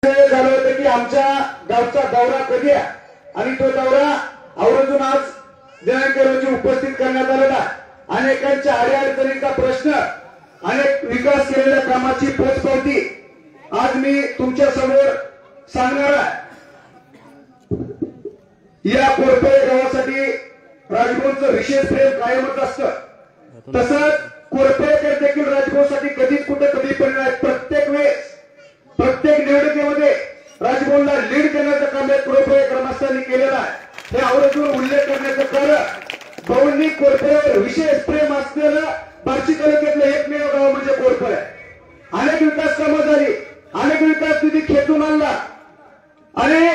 झालं होतं की आमच्या गावचा दौरा कधी आहे आणि तो दौरा आवर्जून आज दिनांक रोजी उपस्थित करण्यात आलेला. अनेकांच्या अडीअडचणींचा प्रश्न, अनेक विकास केलेल्या कामाची पोचपावती आज मी तुमच्या समोर सांगणार आहे. या कोरपळे गावासाठी राजभाऊंचं विशेष प्रेम कायमच असतं. तसंच कोरपळेकर देखील राजभाऊसाठी कधीच कुठे कमी पडले नाही. प्रत्येक वेळेस प्रत्येक निवडणुकीमध्ये राजभाऊला लीड करण्याचं काम कोरपळे ग्रामस्थांनी केलेलं आहे. हे आवर्जून उल्लेख करण्याचं कारण भाऊंनी कोरपळेवर विशेष प्रेम असलेलं बार्शी तालुक्यातलं एकमेव गाव म्हणजे कोरपळे. अनेक विकास कामं झाली, अनेक विकास निधी खेचून आणला आणि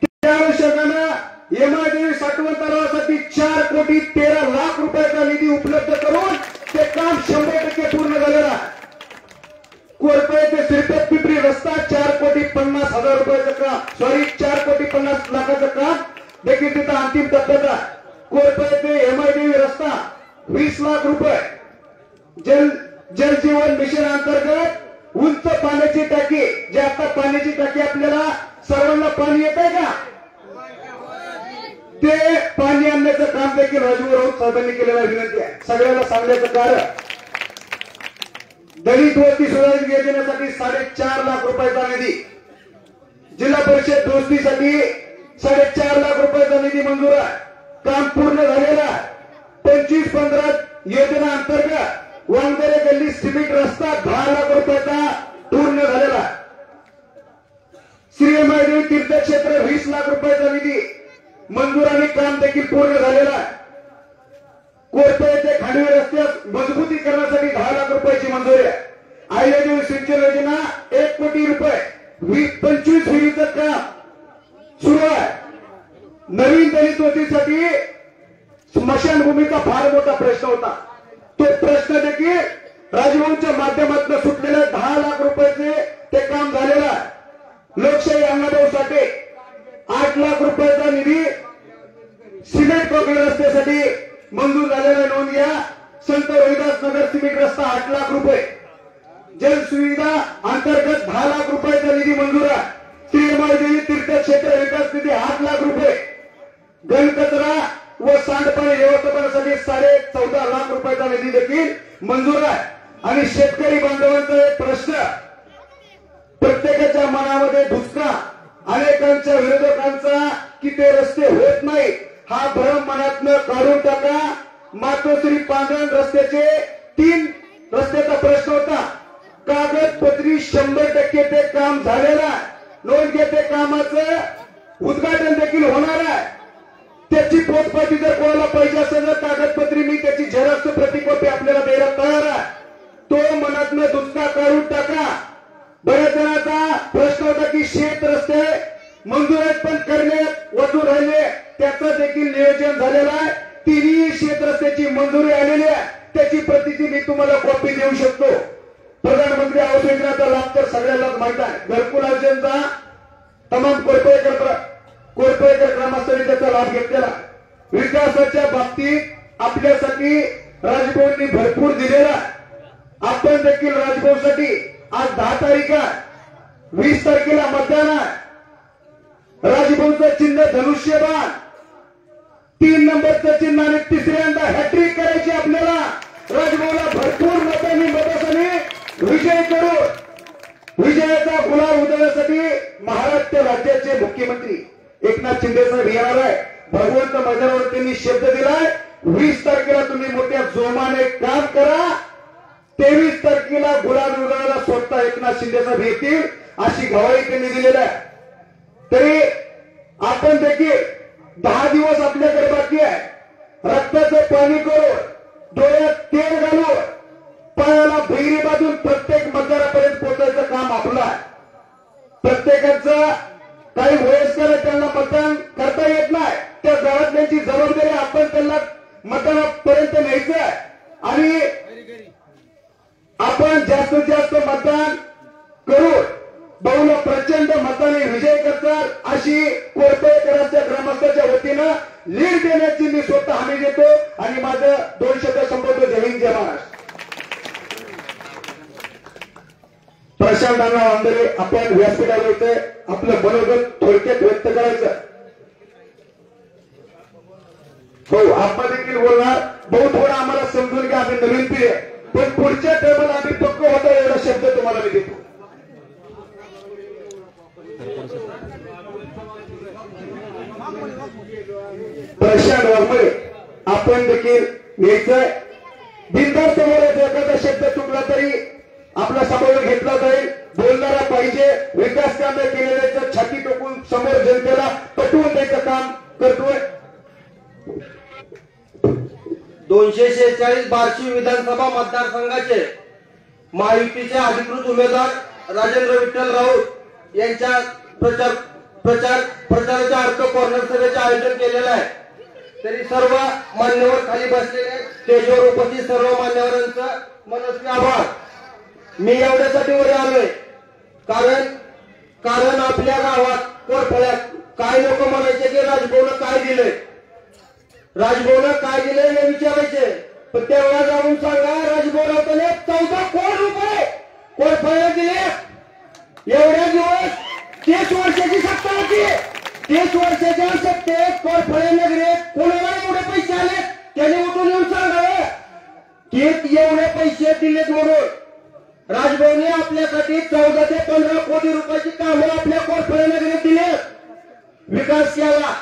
त्या अनुषंगानं एमआयडीव्ही साठवण तलावासाठी 4,13,00,000 रुपयाचा निधी उपलब्ध करून ते काम 100% पूर्ण झालेलं आहे. कोरपळे ते सिरपेत पिंपरी रस्ता 4,50,00,000 रुपयाचं काम, 4,50,00,000 काम देखील तिथं अंतिम टप्प्यात आहे. कोरपळे ते एमआयडीव्ही रस्ता 20,00,000 रुपये. जल जीवन मिशन अंतर्गत उंच पाण्याची टाकी, जे आता पाण्याची टाकी आपल्याला सर्वांना पाणी येत आहे का, ते पाणी आणण्याचं काम देखील राजभाऊ राऊत साहेबांनी केलेला विनंती आहे. सगळ्यांना सांगण्याचं कारण दलित वस्ती सुधारण योजनेसाठी 4.5 रुपयाचा निधी, जिल्हा परिषद दोस्तीसाठी 4.5 रुपयाचा निधी मंजूर आहे. काम पूर्ण झालेला आहे. 25-15 योजना अंतर्गत वांगरे गल्ली सिमेंट रस्ता 10,00,000 रुपयाचा पूर्ण झालेला आहे. श्री एमआयडीव्ही तीर्थक्षेत्र 20,00,000 रुपयाचा निधी मंजूर आणि काम देखील पूर्ण झालेला आहे. कोरपळे ते खांडवी रस्त्यास मजबूतीकरणासाठी 10,00,000 रुपयाची मंजुरी आहे. आयुर्वेद सिंचन योजना 1 कोटी रुपये, 25 विहिरीचं काम सुरू आहे. नवीन दलित वस्तीसाठी स्मशानभूमीचा फार मोठा प्रश्न होता. तो प्रश्न देखील राजभाऊंच्या माध्यमातून सुटलेल्या 10,00,000 रुपयाचे ते काम झालेलं आहे. लोकशाही अण्णाभाऊ साठे 8,00,000 रुपयाचा निधी सिमेंट कॉन्क्रीट रस्त्यासाठी मंजूर झालेला नोंद घ्या. संत रोहिदास नगर सिमेंट रस्ता 8,00,000 रुपये. जल सुविधा अंतर्गत 10,00,000 रुपयाचा निधी मंजूर आहे. श्री एमआयडीव्ही तीर्थक्षेत्र विकास निधी 8,00,000 रुपये. घनकचरा व सांडपाणी व्यवस्थापनासाठी 14.5 रुपयाचा निधी देखील मंजूर आहे. आणि शेतकरी बांधवांचा एक प्रश्न, प्रत्येकाच्या मनामध्ये धुसका, अनेकांच्या विरोधकांचा की ते रस्ते होत नाही, हा भ्रम मनातनं काढून टाका. मातोश्री पांढरण रस्त्याचे 3 रस्त्याचा प्रश्न होता. कागदपत्री 100% ते काम झालेलं आहे. नोंद घ्या, ते कामाचं उद्घाटन देखील होणार आहे. त्याची पोचपावती जर कोणाला पाहिजे असेल तर कागदपत्री मी त्याची झेरॉक्स प्रतिकॉपी आपल्याला द्यायला तयार आहे. तो मनातनं दुसका काढून टाका. बऱ्याच जणांचा प्रश्न होता की शेत रस्ते मंजूर आहेत पण करण्यात वजू राहिले, त्याचं देखील नियोजन झालेलं आहे. 3 शेत रस्त्याची मंजुरी आलेली आहे. त्याची प्रतीची मी तुम्हाला कॉपी देऊ शकतो. प्रधानमंत्री आवास योजनेचा लाभ तर सगळ्यांनाच माहित आहे. घरकुल योजनेचा तमाम कोरपळेकर ग्रामस्थांनी त्याचा लाभ घेतलेला. विकासाच्या बाबतीत आपल्यासाठी राजभाऊंनी भरपूर दिलेला. आपण देखील राजभाऊसाठी आज 10 तारीख आहे, 20 तारखेला मतदान आहे. राजभाऊचं चिन्ह धनुष्यबाण, 3 नंबरचं चिन्ह आणि तिसऱ्यांदा हॅट्रिक करायची आपल्याला. राजभाऊला भरपूर मतांनी विजय करून विजयाचा गुलाल उधळण्यासाठी महाराष्ट्र राज्याचे मुख्यमंत्री एकनाथ शिंदे साहेब येणार आहे. भगवंत मैदानावर त्यांनी शब्द दिलाय, 20 तारखेला तुम्ही मोठ्या जोमाने काम करा, 23 तारखेला गुलाल उधळायला स्वतः एकनाथ शिंदे साहेब येतील अशी ग्वाही त्यांनी दिलेली आहे. तरी आपण देखील 10 दिवस आपल्याकडे बाकी आहे. रक्ताचं पाणी करून, डोळ्यात तेल घालून, पायाला भैरी बांधून प्रत्येक मतदारापर्यंत पोहोचायचं काम आपलं आहे. प्रत्येकाचं काही वयस्कर त्यांना मतदान करता येत नाही, त्या घरातल्यांची जबाबदारी आपण त्यांना मतदानापर्यंत न्यायचं आहे आणि आपण जास्तीत जास्त मतदान करून भाऊला प्रचंड मताने विजय करतात अशी कोरपळेकरांच्या ग्रामस्थांच्या वतीनं लीड देण्याची मी स्वतः हमी देतो आणि माझं 2 शब्द संबोधतो. जय हिंद, जय महाराष्ट्र. प्रशांत अण्णा वांदरे आपण व्यासपीठावर येतोय, आपलं मनोगत थोडक्यात व्यक्त करायचं. हो, आपण देखील बोलणार. भाऊ थोडं आम्हाला समजून घ्या, आम्ही नवीन पिढी आहे, पण पुढच्या टेबल आम्ही पक्क होतो एवढा शब्द तुम्हाला मी देतो. प्रशांत वाघमोडे आपण देखील न्यायचंय. बिनधास्त बोलायचं, एखादा शब्द चुकला तरी आपला समोर घेतला जाईल. बोलणारा पाहिजे, विकास कामे केलेल्याचं छाती टोकून समोर जनतेला पटवून द्यायचं काम करतोय. 246 बार्शी विधानसभा मतदारसंघाचे महायुतीचे अधिकृत उमेदवार राजेंद्र विठ्ठल राऊत यांच्या प्रचाराच्या अर्थ कॉर्नर सभेचे आयोजन केलेलं आहे. तरी सर्व मान्यवर खाली बसलेले, स्टेजवर उपस्थित सर्व मान्यवरांचं मनस्वी आभार. मी एवढ्यासाठी वर आलोय कारण आपल्या गावात कोरफळ्यात काय लोक म्हणायचे की राजभाऊनं काय दिलंय, राजभाऊनं काय दिलंय हे विचारायचे. पण तेवढा जाऊन सांगा, राजभाऊ 14 कोटी रुपये कोरफळ्याला दिले. एवढ्या दिवस 30 वर्षाची सत्ता होती, 30 वर्षाच्या सत्तेत कोरफळे नगरीत कोणाला एवढे पैसे आले त्याने उठून येऊन सांगावे की एवढे पैसे दिलेत म्हणून. राजभाऊने आपल्यासाठी 14 ते 15 कोटी रुपयाची कामं आपल्या कोरफळे नगरीत दिले, विकास केला.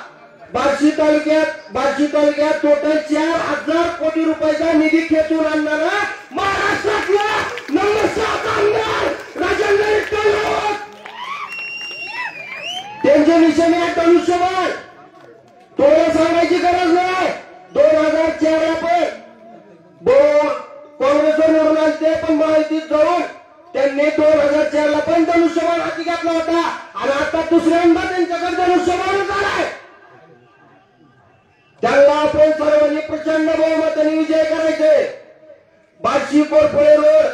बार्शी तालुक्यात टोटल 4000 कोटी रुपयाचा निधी खेचून आणणारा महाराष्ट्रातला नंबर 7 आमदार राजेंद्र विठ्ठल राऊत. त्यांचे निशाणे आहे धनुष्यबाण. थोडं सांगायची गरज नाही. 2004 ला पण काँग्रेसवर निवडून आले, पण महायुतीत जाऊन त्यांनी 2004 ला पण धनुष्यबाण हाती घातला होता आणि आता दुसऱ्यांदा त्यांच्याकडे धनुष्यबाण झालाय. त्यांना आपण सर्वांनी प्रचंड बहुमताने विजय करायचे. बार्शी कोरफळे रोड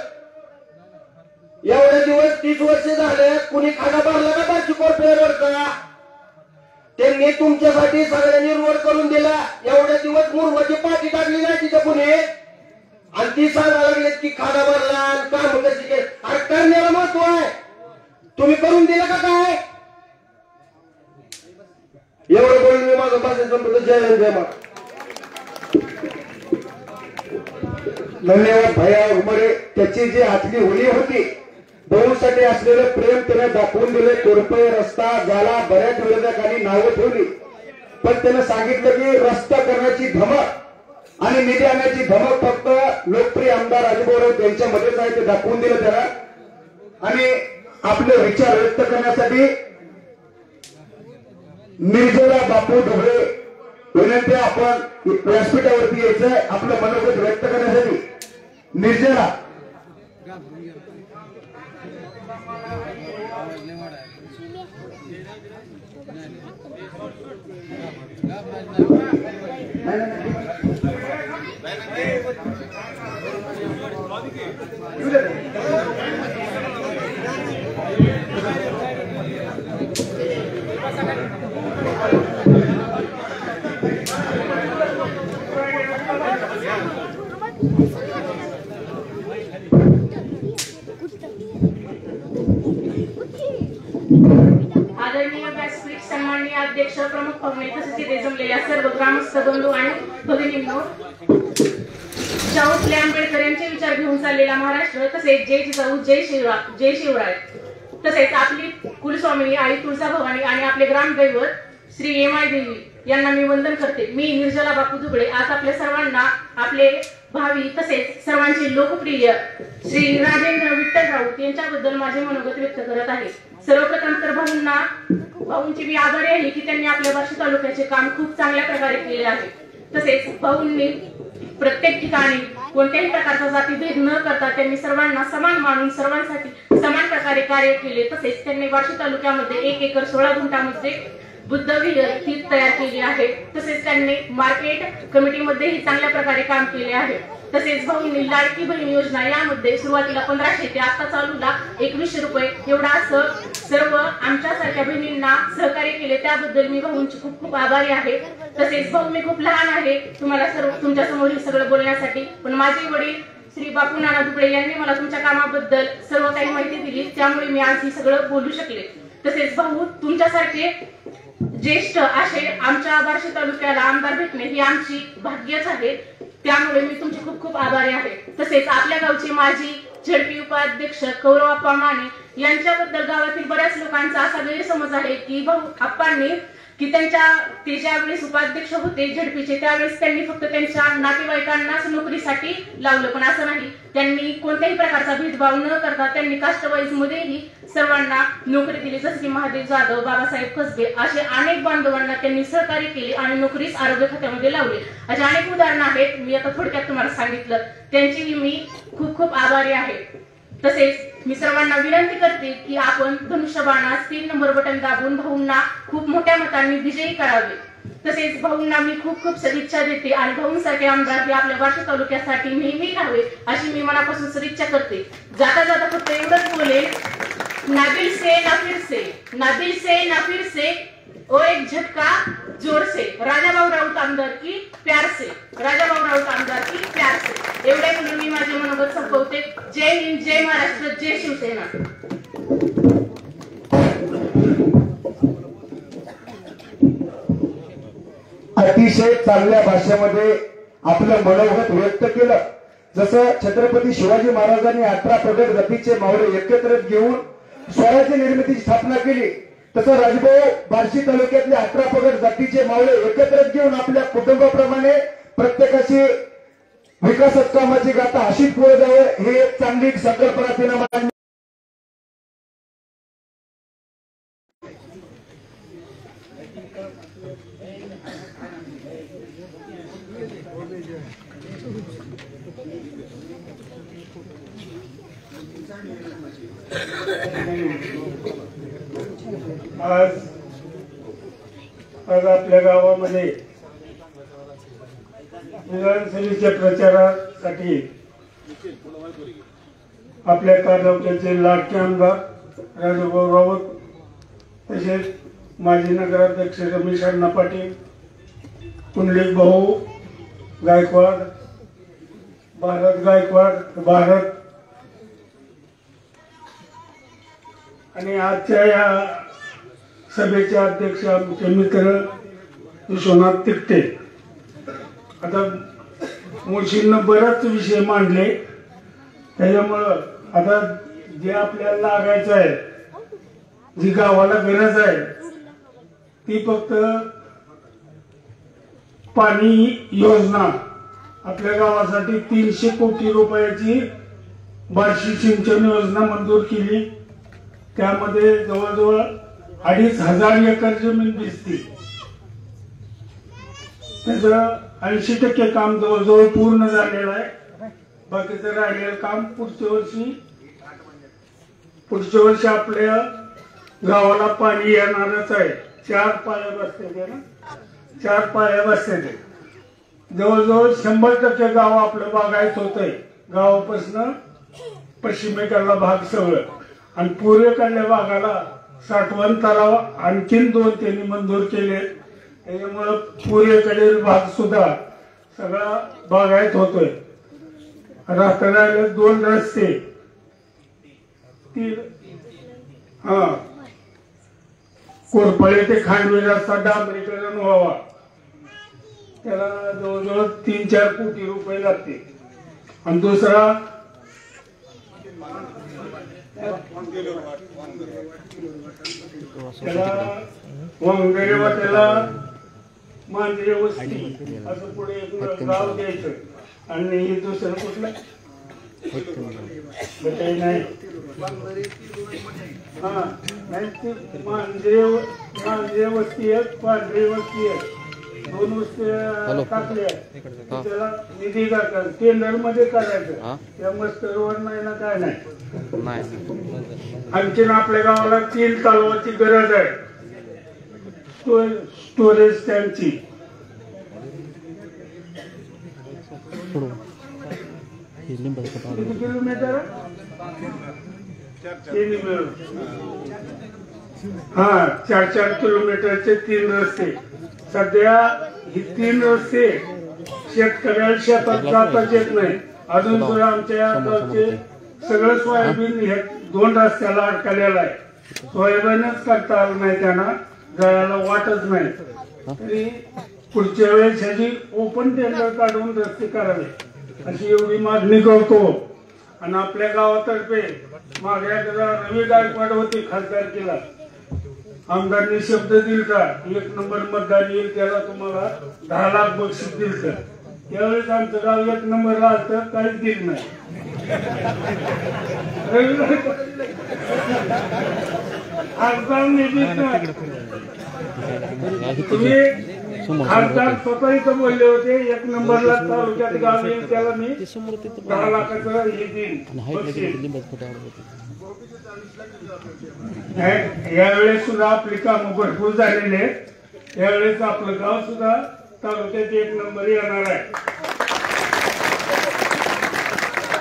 एवढे दिवस 30 वर्ष झाले कुणी खाडा भरला का बार्शी कोरफळे रोडचा? त्यांनी तुमच्यासाठी सगळ्यांनी रोड करून दिला. एवढे दिवस मुरवाची पाठी टाकली नाही तिथे कुणी, आणि ती सांगायला लागले की खाडा भरला आणि काम कशी केली. अरे करण्याला महत्व आहे, तुम्ही करून दिलं का काय? एवढं बोलून मी माझं भाषण संपलं. जय हिंद जय महाराष्ट्र. धन्यवाद भैया उमरे. त्याची जी आतली होळी होती, भाऊसाठी असलेलं प्रेम त्याने दाखवून दिले. कोरफळे रस्ता झाला, बऱ्याच विरोधकांनी नावं ठेवली, पण त्यानं सांगितलं की रस्ता करण्याची धमक आणि निधी आणण्याची धमक फक्त लोकप्रिय आमदार राजभाऊ राऊत यांच्यामध्येच आहे, ते दाखवून दिलं त्याला. आणि आपले विचार व्यक्त करण्यासाठी निर्जला बापू ढोबळे विनंती, आपण व्यासपीठावरती यायचंय आपलं मनोगत व्यक्त करण्यासाठी. निर्जला आदरणीय व्यासपीठ, सन्माननीय अध्यक्ष, प्रमुख पाहुणे तसेच इथे जमलेल्या सर्व ग्रामस्थ बंधू आणि भगिनींनो, शाहू फुले आंबेडकर यांचे विचार घेऊन चाललेला महाराष्ट्र, तसेच जय जिजाऊ जय शिवराय, तसेच आपली कुलस्वामिनी आई तुळजाभवानी आणि आपले ग्रामदैवत श्री एमाय देवी यांना मी वंदन करते. मी निर्जला बापू दुबळे आज आपल्या सर्वांना आपले भावी तसेच सर्वांचे लोकप्रिय श्री राजेंद्र विठ्ठल राऊत यांच्याबद्दल माझे मनोगत व्यक्त करत आहे. सर्वप्रथम तर भाऊंची मी आभारी आहे की त्यांनी आपल्या बार्शी तालुक्याचे काम खूप चांगल्या प्रकारे केले आहे. तसेच भाऊंनी प्रत्येक ठिकाणी कोणत्याही प्रकारचा जातीभेद न करता त्यांनी सर्वांना समान मानून सर्वांसाठी समान प्रकारे कार्य केले. तसेच त्यांनी बार्शी तालुक्यामध्ये 1 एकर 16 गुंठामध्ये बुद्ध विहार ही तयार केली आहे. तसेच त्यांनी मार्केट कमिटीमध्येही चांगल्या प्रकारे काम केले आहे. तसेच भाऊंनी लाडकी बहीण योजना यामध्ये सुरुवातीला 1500 ते आता चालूला 2100 रुपये एवढा असं सर्व आमच्यासारख्या बहिणींना सहकार्य केले, त्याबद्दल मी भाऊंची खूप खूप आभारी आहे. तसेच भाऊ मी खूप लहान आहे तुम्हाला सर्व तुमच्या समोर हे सगळं बोलण्यासाठी, पण माझे वडील श्री बापू नाना दुबळे यांनी मला तुमच्या कामाबद्दल सर्व काही माहिती दिली, त्यामुळे मी आज हे सगळं बोलू शकले. तसेच भाऊ, तुमच्यासारखे ज्येष्ठ असे आमच्या बार्शी तालुक्याला आमदार भेटणे ही आमची भाग्यच आहे, त्यामुळे मी तुमचे खूप खूप आभारी आहे. तसेच आपल्या गावचे माजी झडपी उपाध्यक्ष कौरव माने यांच्याबद्दल गावातील बऱ्याच लोकांचा असा गैरसमज आहे की भाऊ आप्पांनी की ते ज्यावेळेस उपाध्यक्ष होते झडपीचे त्यावेळेस त्यांनी फक्त त्यांच्या नातेवाईकांनाच नोकरीसाठी लावलं, पण असं नाही. त्यांनी कोणत्याही प्रकारचा भेदभाव न करता त्यांनी कास्टवाईज मध्येही सर्वांना नोकरी दिली, जसे की महादेव जाधव, बाबासाहेब कसबे असे अनेक बांधवांना त्यांनी सहकार्य केले आणि नोकरीस आरोग्य खात्यामध्ये लावले. अशी अनेक उदाहरणं आहेत, मी आता थोडक्यात तुम्हाला सांगितलं, त्यांचीही मी खूप खूप आभारी आहे. तसेच मी सर्वांना विनंती करते की आपण धनुष्यबाणास 3 नंबर बटन दाबून भाऊंना खूप मोठ्या मतांनी विजयी करावे. तसेच भाऊंना मी खूप खूप सदिच्छा देते आणि भाऊंसारखे आमदार हे आपल्या बार्शी तालुक्यासाठी नेहमी राहावे अशी मी मनापासून सदिच्छा करते. जाता जाता फक्त एवढंच बोलेल, नाबिल से ना फिर से, नाबिल से ना फिर से, ओ एक झटका जोर से, राजाभाऊ राऊत आमदार की प्यार से, राजाभाऊ राऊत आमदार की प्यार से. एवढे म्हणून मी माझे मनोगत संपवते. जय हिंद, जय महाराष्ट्र, जय शिवसेना. अतिशय चांगल्या भाषेमध्ये आपलं मनोगत व्यक्त केलं. जसं छत्रपती शिवाजी महाराजांनी 18 प्रगत गतीचे मावळे एकत्र घेऊन स्वराज्य निर्मितीची स्थापना केली, तसं राजभाऊ बार्शी तालुक्यातले 18 प्रगत जातीचे मावळे एकत्र घेऊन आपल्या कुटुंबाप्रमाणे प्रत्येकाची विकासात कामाची गाथा अशीच पुढे जावं हे एक चांगली संकल्पना तिनं मांडली. आज आपल्या गावामध्ये विधानसभेच्या प्रचारासाठी आपल्या तालुक्याचे लाडके आमदार राजाभाऊ राऊत, तसेच माजी नगराध्यक्ष रमेश अण्णा पाटील, पुंडलिक भाऊ गायकवाड, भारत आणि आजच्या या सभेचे अध्यक्ष आमचे मित्र विश्वनाथ तिकटे. आता मुळशीनं बराच विषय मांडले, त्याच्यामुळं आता जे आपल्याला लागायचं आहे, जी गावाला गरज आहे ती फक्त पाणी योजना. आपल्या गावासाठी 300 कोटी रुपयाची बार्शी सिंचन योजना मंजूर केली. त्यामध्ये जवळजवळ 2500 एकर जमीन दिसते. त्याचं 80% काम जवळजवळ पूर्ण झालेलं आहे. बाकीचं राहिलेलं काम पुढच्या वर्षी आपल्या गावाला पाणी येणारच आहे. 4 पाया बसते ना, 4 पाया बसते. जवळजवळ 100% गाव आपलं बागायत होतंय. गावापासून पश्चिमेकडला भाग सगळं आणि पूर्वेकडल्या भागाला साठवण तलाव आणखीन 2 त्यांनी मंजूर केले. त्याच्यामुळं पूर्वेकडील भाग सुद्धा सगळा बागायत होतोय. राहिले 2 रस्ते, 3 कोरपळे ते खांडवी रस्ता डांबरीकरण व्हावा. त्याला जवळजवळ 3-4 कोटी रुपये लागते. आणि दुसरा त्याला वंगरे वाट्याला मांजरे वस्ती असं पुढे एक गाव द्यायचं. आणि दुसरं कुठलं नाही, हा नाही, मांजरे वस्ती आहे, पांढरी वस्ती आहे, 2 वस्ती टाकल्या. त्याला निधी टाकायचं, टेंडर मध्ये करायचं. त्या मस्तरवर नाही ना, काय नाही. आणखीन आपल्या गावाला 3 तलावाची गरज आहे, स्टोरेज टँकची. किती किलोमीटर? 4 किलोमीटरचे 3 रस्ते. सध्या ही 3 रस्ते शेतकऱ्याला शेतात जाताच येत नाही. अजून सुद्धा आमच्या या गावचे सगळं सोयाबीन हे 2 रस्त्याला अडकलेलं आहे. सोयाबीनच करता आलं नाही, त्यांना जायला वाटच नाही. तरी पुढच्या वेळेस ह्याची ओपन टेंडर काढून रस्ते करावे अशी एवढी मागणी करतो. आणि आपल्या गावातर्फे मागे रवी गायकवाड होते खासदारकीला, आमदारनी शब्द दिलता 1 नंबर मतदान येईल त्याला तुम्हाला 10 लाख बक्षीस दिलं. त्यावेळेस आमचं गाव 1 नंबरला असतं, काहीच दिलं नाही. तुम्ही खासदार स्वतः इथं बोलले होते 1 नंबरला तालुक्यात गाव येईल त्याला मी 10 लाखाचं हे देईन. यावेळेस सुद्धा आपली कामं भरपूर झालेली आहेत. यावेळेस आपलं गाव सुद्धा तालुक्यात 1 नंबर येणार आहे.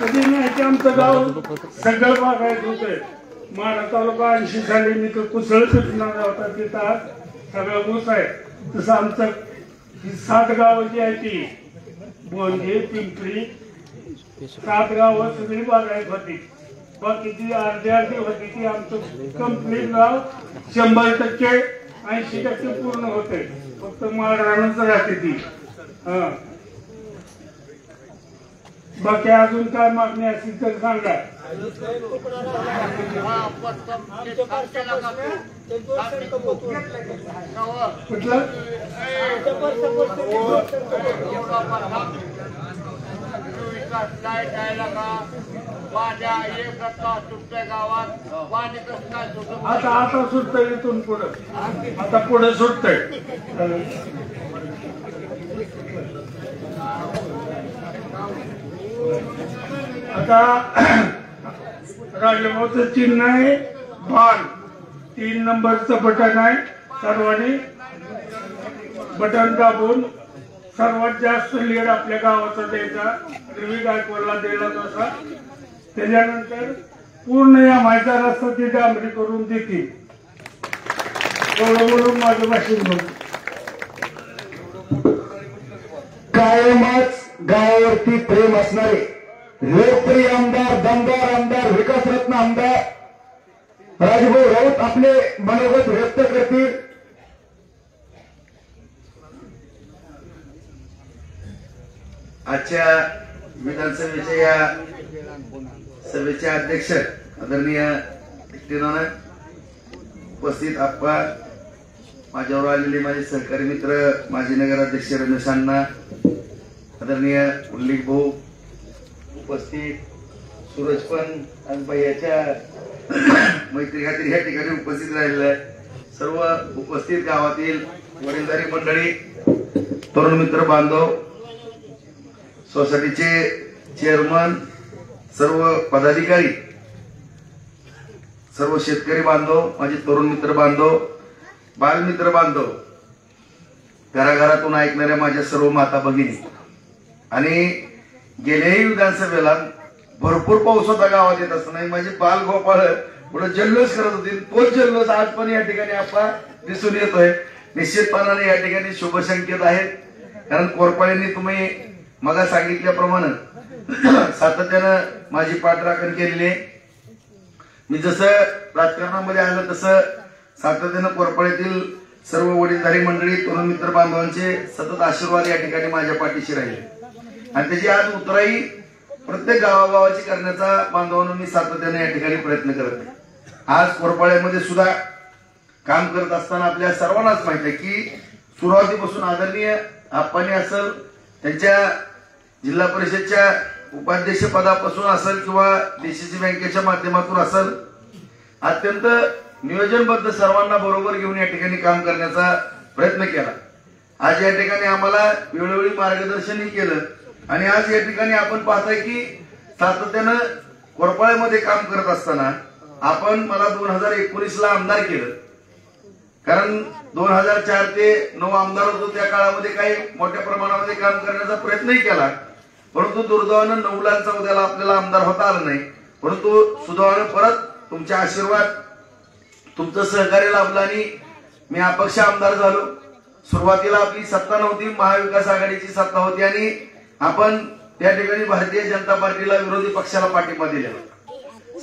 कधी नाही की आमचं गाव सगळं बागायत होतंय. माढा तालुका 80 साली मी तो कुसळ सुटणार होता, तिथं आज सगळं ऊस आहे. तसं आमचं ही 7 गावं जी आहे ती बोंजे पिंपरी 7 गावं सगळी बागायत होती. बाकीची अर्धी होती ती आमचं कंप्लीट गाव 100% 80% पूर्ण होते. फक्त माळरानच राहते ती. बाकी अजून काय मागणी असतील तर सांगा. कुठलं आता सुटतंय इथून पुढं, आता पुढे सुटतंय. आता राजभाऊचं चिन्ह आहे बाण, 3 नंबरचं बटन आहे. सर्वांनी बटन दाबून सर्वात जास्त लीड आपल्या गावाचा द्यायचा, रवी गायकवाडला दिला तसा. त्याच्यानंतर पूर्ण या माहिती रस्ता ती डांबरी करून देतील. एवढं बोलून माझं भाषण होतं. कायमच गावावरती प्रेम असणारे लोकप्रिय आमदार, दमदार आमदार, विकासरत्न आमदार राजभाऊ राऊत आपले मनोगत व्यक्त करतील. आजच्या विधानसभेच्या या सभेचे अध्यक्ष आदरणीय उपस्थित आप्पा, माझ्यावर आलेले माझे सहकारी मित्र माजी नगराध्यक्ष रमेश अण्णा, आदरणीय उल्लेख भाऊ उपस्थित, सूरज पण आणि भैयाच्या मैत्री खातीर या ठिकाणी उपस्थित राहिलेले आहे. सर्व उपस्थित गावातील वडीलधारी मंडळी, तरुण मित्र बांधव, सोसायटीचे चेअरमन, सर्व पदाधिकारी, सर्व शेतकरी बांधव, माझे तरुण मित्र बांधव, बालमित्र बांधव, घराघरातून ऐकणाऱ्या माझ्या सर्व माता भगिनी. आणि गेल्याही विधानसभेला भरपूर पाऊस होता गावात येत असताना माझे बाल गोपाळ पुढे जल्लोष करत होते. तोच जल्लोष आज पण या ठिकाणी आपला दिसून येतोय. निश्चितपणाने या ठिकाणी शुभसंकेत आहेत. कारण कोरपाळ्यांनी तुम्ही मला सांगितल्याप्रमाणे सातत्यानं माझी पाठराखण केलेली आहे. मी जसं राजकारणामध्ये आलं तसं सातत्यानं कोरपाळ्यातील सर्व वडीलधारी मंडळी, तरुण मित्र बांधवांचे सतत आशीर्वाद या ठिकाणी माझ्या पाठीशी राहिले. आणि त्याची आज उतराई प्रत्येक गावागावाची करण्याचा बांधवांनो मी सातत्याने या ठिकाणी प्रयत्न करत आहे. आज कोरपाळ्यामध्ये सुद्धा काम करत असताना आपल्या सर्वांनाच माहित आहे की सुरुवातीपासून आदरणीय आप्पांनी असेल, त्यांच्या जिल्हा परिषदच्या उपाध्यक्ष पदापासून असेल किंवा डीसीसी बँकेच्या माध्यमातून असेल, अत्यंत नियोजनबद्ध सर्वांना बरोबर घेऊन या ठिकाणी काम करण्याचा प्रयत्न केला. आज या ठिकाणी आम्हाला वेळोवेळी मार्गदर्शनही केलं. आणि आज या ठिकाणी आपण पाहताय की सातत्यानं कोरपाळ्यामध्ये काम करत असताना आपण मला 2019ला आमदार केलं. कारण 2004 ते 9 आमदार होतो, त्या काळामध्ये काही मोठ्या प्रमाणामध्ये काम करण्याचा प्रयत्नही केला. परंतु दुर्दैवानं 9ला 14ला आपल्याला आमदार होता आलं नाही. परंतु सुदैवानं परत तुमचे आशीर्वाद, तुमचं सहकार्य लाभलं आणि मी अपक्ष आमदार झालो. सुरुवातीला आपली सत्ता नव्हती, महाविकास आघाडीची सत्ता होती आणि आपण त्या ठिकाणी भारतीय जनता पार्टीला विरोधी पक्षाला पाठिंबा दिलेला.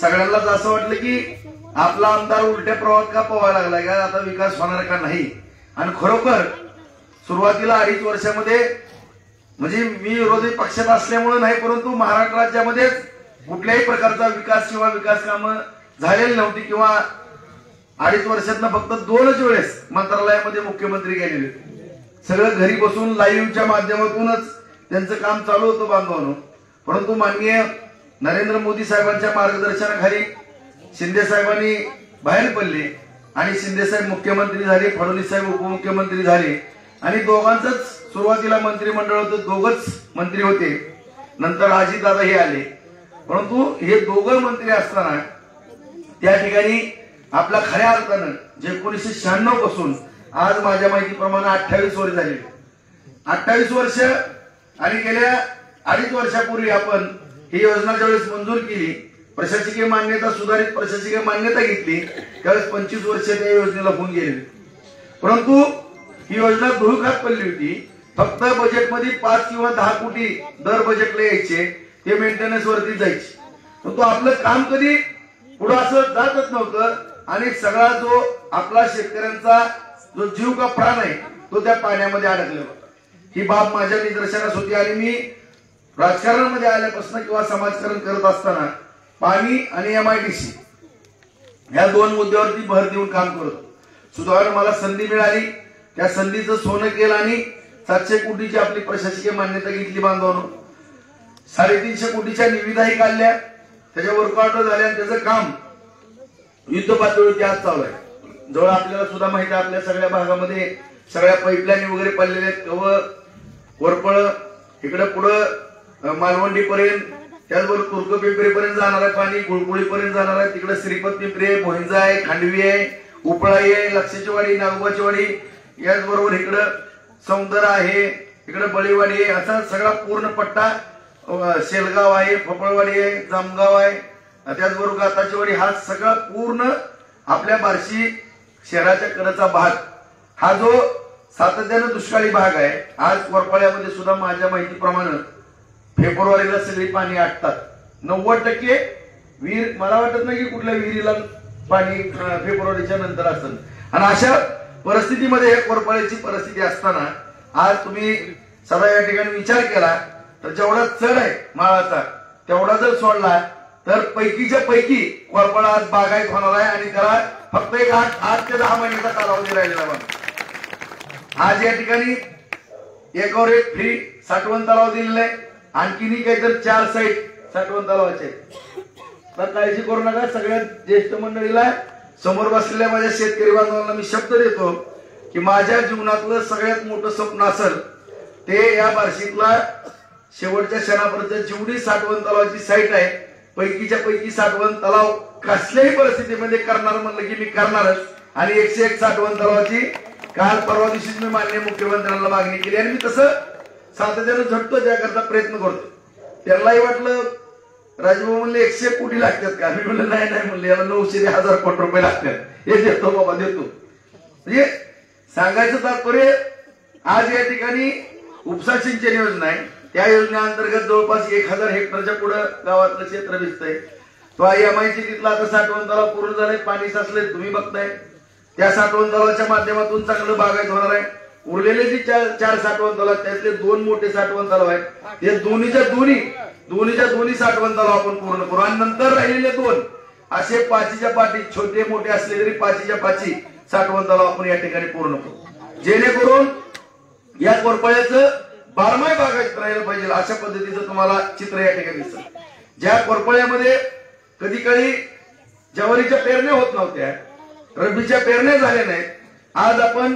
सगळ्यांनाच असं वाटलं की आपला आमदार उलट्या प्रवाहात का पोहायला लागलाय का, आता विकास होणार का नाही. आणि खरोखर सुरुवातीला 2.5 वर्षामध्ये म्हणजे मी विरोधी पक्षात असल्यामुळे नाही, परंतु महाराष्ट्र राज्यामध्ये कुठल्याही प्रकारचा विकास किंवा विकास कामं झालेली नव्हती किंवा 2.5 वर्षातनं फक्त 2च वेळेस मंत्रालयामध्ये मुख्यमंत्री गेलेले. सगळं घरी बसून लाईव्हच्या माध्यमातूनच त्यांचं काम चालू होतं बांधवांनो. परंतु माननीय नरेंद्र मोदी साहेबांच्या मार्गदर्शनाखाली शिंदे साहेबांनी बाहेर पडले आणि शिंदे साहेब मुख्यमंत्री झाले, फडणवीस साहेब उपमुख्यमंत्री झाले आणि दोघांचंच सुरुवातीला मंत्रिमंडळ होतं, दोघच मंत्री होते. नंतर अजितदादा हे आले. परंतु हे दोघं मंत्री असताना त्या ठिकाणी आपल्या खऱ्या अर्थानं जे 1996 पासून आज माझ्या माहितीप्रमाणे 28 वर्ष झाली. 28 वर्ष आणि गेल्या 2.5 वर्षापूर्वी आपण ही योजना ज्यावेळेस मंजूर केली, प्रशासकीय मान्यता, सुधारित प्रशासकीय मान्यता घेतली, त्यावेळेस 25 वर्ष त्या योजनेला होऊन गेली. परंतु ही योजना धुळखात पडली होती. फक्त बजेटमध्ये 5 किंवा 10 कोटी दर बजेटला यायचे, ते मेंटेनन्स वरती जायचे. परंतु आपलं काम कधी पुढे असं जातच नव्हतं आणि सगळा जो आपला शेतकऱ्यांचा जो जीव का प्राण आहे तो त्या पाण्यामध्ये अडकलेला होता. ही बाब माझ्या निदर्शनास होती आणि मी राजकारणामध्ये आल्यापासून किंवा समाजकारण करत असताना पाणी आणि MIDC या 2 मुद्द्यावरती भर देऊन काम करतो. सुधार मला संधी मिळाली, त्या संधीचं सोनं केलं आणि 700 कोटीची आपली प्रशासकीय मान्यता घेतली बांधवांनो. 350 कोटीच्या निविदाही काढल्या, त्याच्या वर्कआउट झाल्या आणि त्याचं काम युद्ध पातळीवरती आज चालू आहे. जवळ आपल्याला सुद्धा माहिती आहे, आपल्या सगळ्या भागामध्ये सगळ्या पाईपलाईन वगैरे पडलेल्या आहेत. वरपळ इकडे पुढं मालवंडी पर्यंत, त्याचबरोबर तुर्कपिंपरीपर्यंत जाणार आहे पाणी, गुळगुळीपर्यंत जाणार आहे. तिकडे श्रीपत पिंपरी आहे, भोईंजा आहे, खांडवी आहे, उपळाई आहे, लक्षाची वाडी, नागोबाची वाडी, याचबरोबर इकडं सौंदर्य आहे, इकडे बळीवाडी आहे, असा सगळा पूर्ण पट्टा, शेलगाव आहे, फपळवाडी आहे, जामगाव आहे, त्याचबरोबर गाताची वाडी, हा सगळा पूर्ण आपल्या बार्शी शहराच्या कडेचा भाग, हा जो सातत्यानं दुष्काळी भाग आहे. आज कोरपाड्यामध्ये सुद्धा माझ्या माहितीप्रमाणे फेब्रुवारीला सगळी पाणी आटतात. 90% विहीर, मला वाटत नाही की कुठल्या विहिरीला पाणी फेब्रुवारीच्या नंतर असेल. आणि अशा परिस्थितीमध्ये हे कोरपाड्याची परिस्थिती असताना आज तुम्ही सदा या ठिकाणी विचार केला तर जेवढा चढ आहे माळाचा तेवढा जर सोडला तर पैकीच्या पैकी कोरपाडा आज बागायत होणार आहे आणि त्याला फक्त एक 8 ते 10 महिन्याचा कालावधी राहिलेला बघा. आज या ठिकाणी एकावर एक फ्री साठवण तलाव दिलेला आहे. आणखीनही काहीतरी 4 साईट साठवण तलावाचे. तर काळजी करू नका. सगळ्या ज्येष्ठ मंडळीला, समोर बसलेल्या माझ्या शेतकरी बांधवांना मी शब्द देतो की माझ्या जीवनातलं सगळ्यात मोठं स्वप्न असेल ते या बार्शीतला शेवटच्या क्षणापर्यंत जेवढी साठवण तलावाची साईट आहे पैकीच्या पैकी साठवण तलाव कसल्याही परिस्थितीमध्ये करणार म्हणलं की मी करणारच. आणि 101 साठवण तलावाची काल परवा दिवशीच मी माननीय मुख्यमंत्र्यांना मागणी केली आणि मी तसं सातत्यानं झटतो त्याकरता प्रयत्न करतो. त्यांनाही वाटलं राजभाऊ म्हणले 101 कोटी लागतात का, मी म्हणलं नाही म्हणले याला 900 ते 1000 कोटी रुपये लागतात. हे देतो बाबा देतो. म्हणजे सांगायचं तात्पर्य आज या ठिकाणी उपसा सिंचन योजना आहे. त्या योजनेअंतर्गत जवळपास 1000 हेक्टरच्या पुढे गावातलं क्षेत्र दिसतंय. तो MIDC तिथला आता साठवण तलाव पूर्ण झालाय, पाणी साचलंय, तुम्ही बघताय. त्या साठवण तलावाच्या माध्यमातून चांगलं बागायत होणार आहे. उरलेले जे 4 साठवण तलाव त्यातले 2 मोठे साठवण तलाव आहेत. ते दोन्हीच्या दोन्ही साठवण तलाव आपण पूर्ण करू आणि नंतर राहिलेले 2 असे 5च्या 5 छोटे मोठे असले तरी 5च्या 5 साठवण तलाव आपण या ठिकाणी पूर्ण करू, जेणेकरून या कोरपाड्याचं 12माही बागायत राहिलं पाहिजे अशा पद्धतीचं तुम्हाला चित्र या ठिकाणी दिसतं. ज्या कोरपाड्यामध्ये कधी काळी ज्वारीच्या पेरण्या होत नव्हत्या, रब्बीच्या पेरण्या झाल्या नाहीत, आज आपण